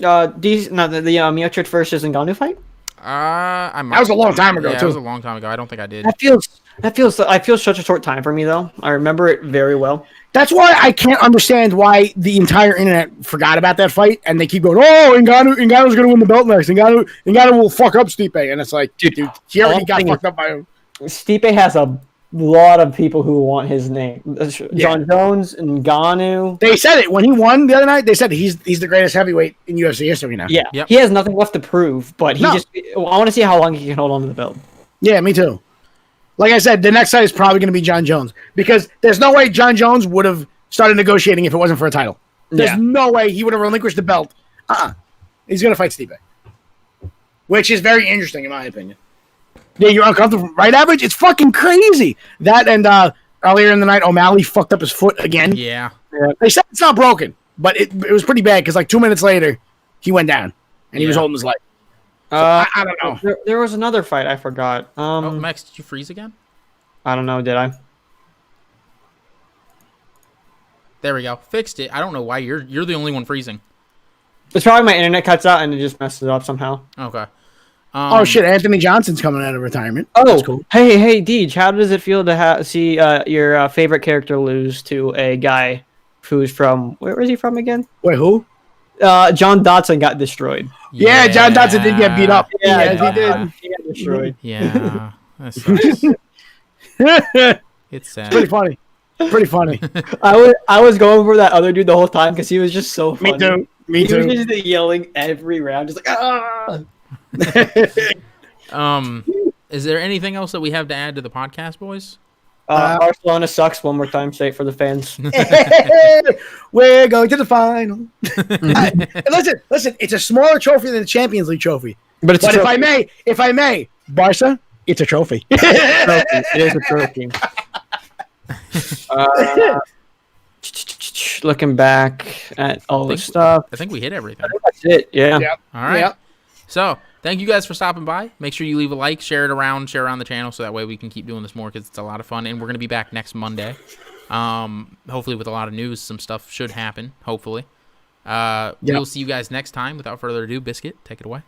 Miocic versus Ngannou fight?
That was a long time ago.
Yeah, it was a long time ago. I don't think I did.
I feel such a short time for me though. I remember it very well.
That's why I can't understand why the entire internet forgot about that fight, and they keep going, "Oh, Ngannou's going to win the belt next. Ngannou will fuck up Stipe," and it's like, dude, he already got fucked up by him.
Stipe has a lot of people who want his name. John Jones, Ngannou.
They said it when he won the other night. They said he's the greatest heavyweight in UFC history now.
Yeah,
Yep.
he has nothing left to prove, but I want to see how long he can hold on to the belt.
Yeah, me too. Like I said, the next fight is probably going to be John Jones because there's no way John Jones would have started negotiating if it wasn't for a title. There's no way he would have relinquished the belt. He's going to fight Stipe, which is very interesting in my opinion. Yeah, you're uncomfortable, right, Average? It's fucking crazy. That and earlier in the night, O'Malley fucked up his foot again.
Yeah.
They said it's not broken, but it was pretty bad because like 2 minutes later, he went down and he was holding his leg. So, I don't know.
There was another fight I forgot.
Max, did you freeze again?
I don't know. Did I?
There we go. Fixed it. I don't know why you're the only one freezing.
It's probably my internet cuts out and it just messes it up somehow.
Okay.
Oh shit! Anthony Johnson's coming out of retirement.
Oh,
that's cool.
Hey, Deej, how does it feel to see your favorite character lose to a guy who's from where is he from again?
Wait, who?
John Dodson got destroyed.
Yeah, John Dodson did get beat up.
Yeah,
he did.
He got destroyed.
Yeah. That sucks. It's sad.
Pretty funny. Pretty funny.
I was going for that other dude the whole time because he was just so funny.
Me too. Me too.
He was just yelling every round, just like ah.
Is there anything else that we have to add to the podcast, boys?
Barcelona sucks. One more time, say it for the fans.
We're going to the final. Listen. It's a smaller trophy than the Champions League trophy.
But
if I may, Barca, it's a trophy.
It is a trophy. Looking back at all this stuff,
I think we hit everything.
that's it. Yeah.
Yep.
All right.
Yep.
So, thank you guys for stopping by. Make sure you leave a like, share around the channel, so that way we can keep doing this more because it's a lot of fun. And we're going to be back next Monday. Hopefully with a lot of news. Some stuff should happen, hopefully. We'll see you guys next time. Without further ado, Biscuit, take it away.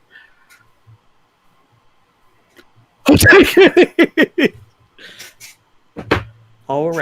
All right.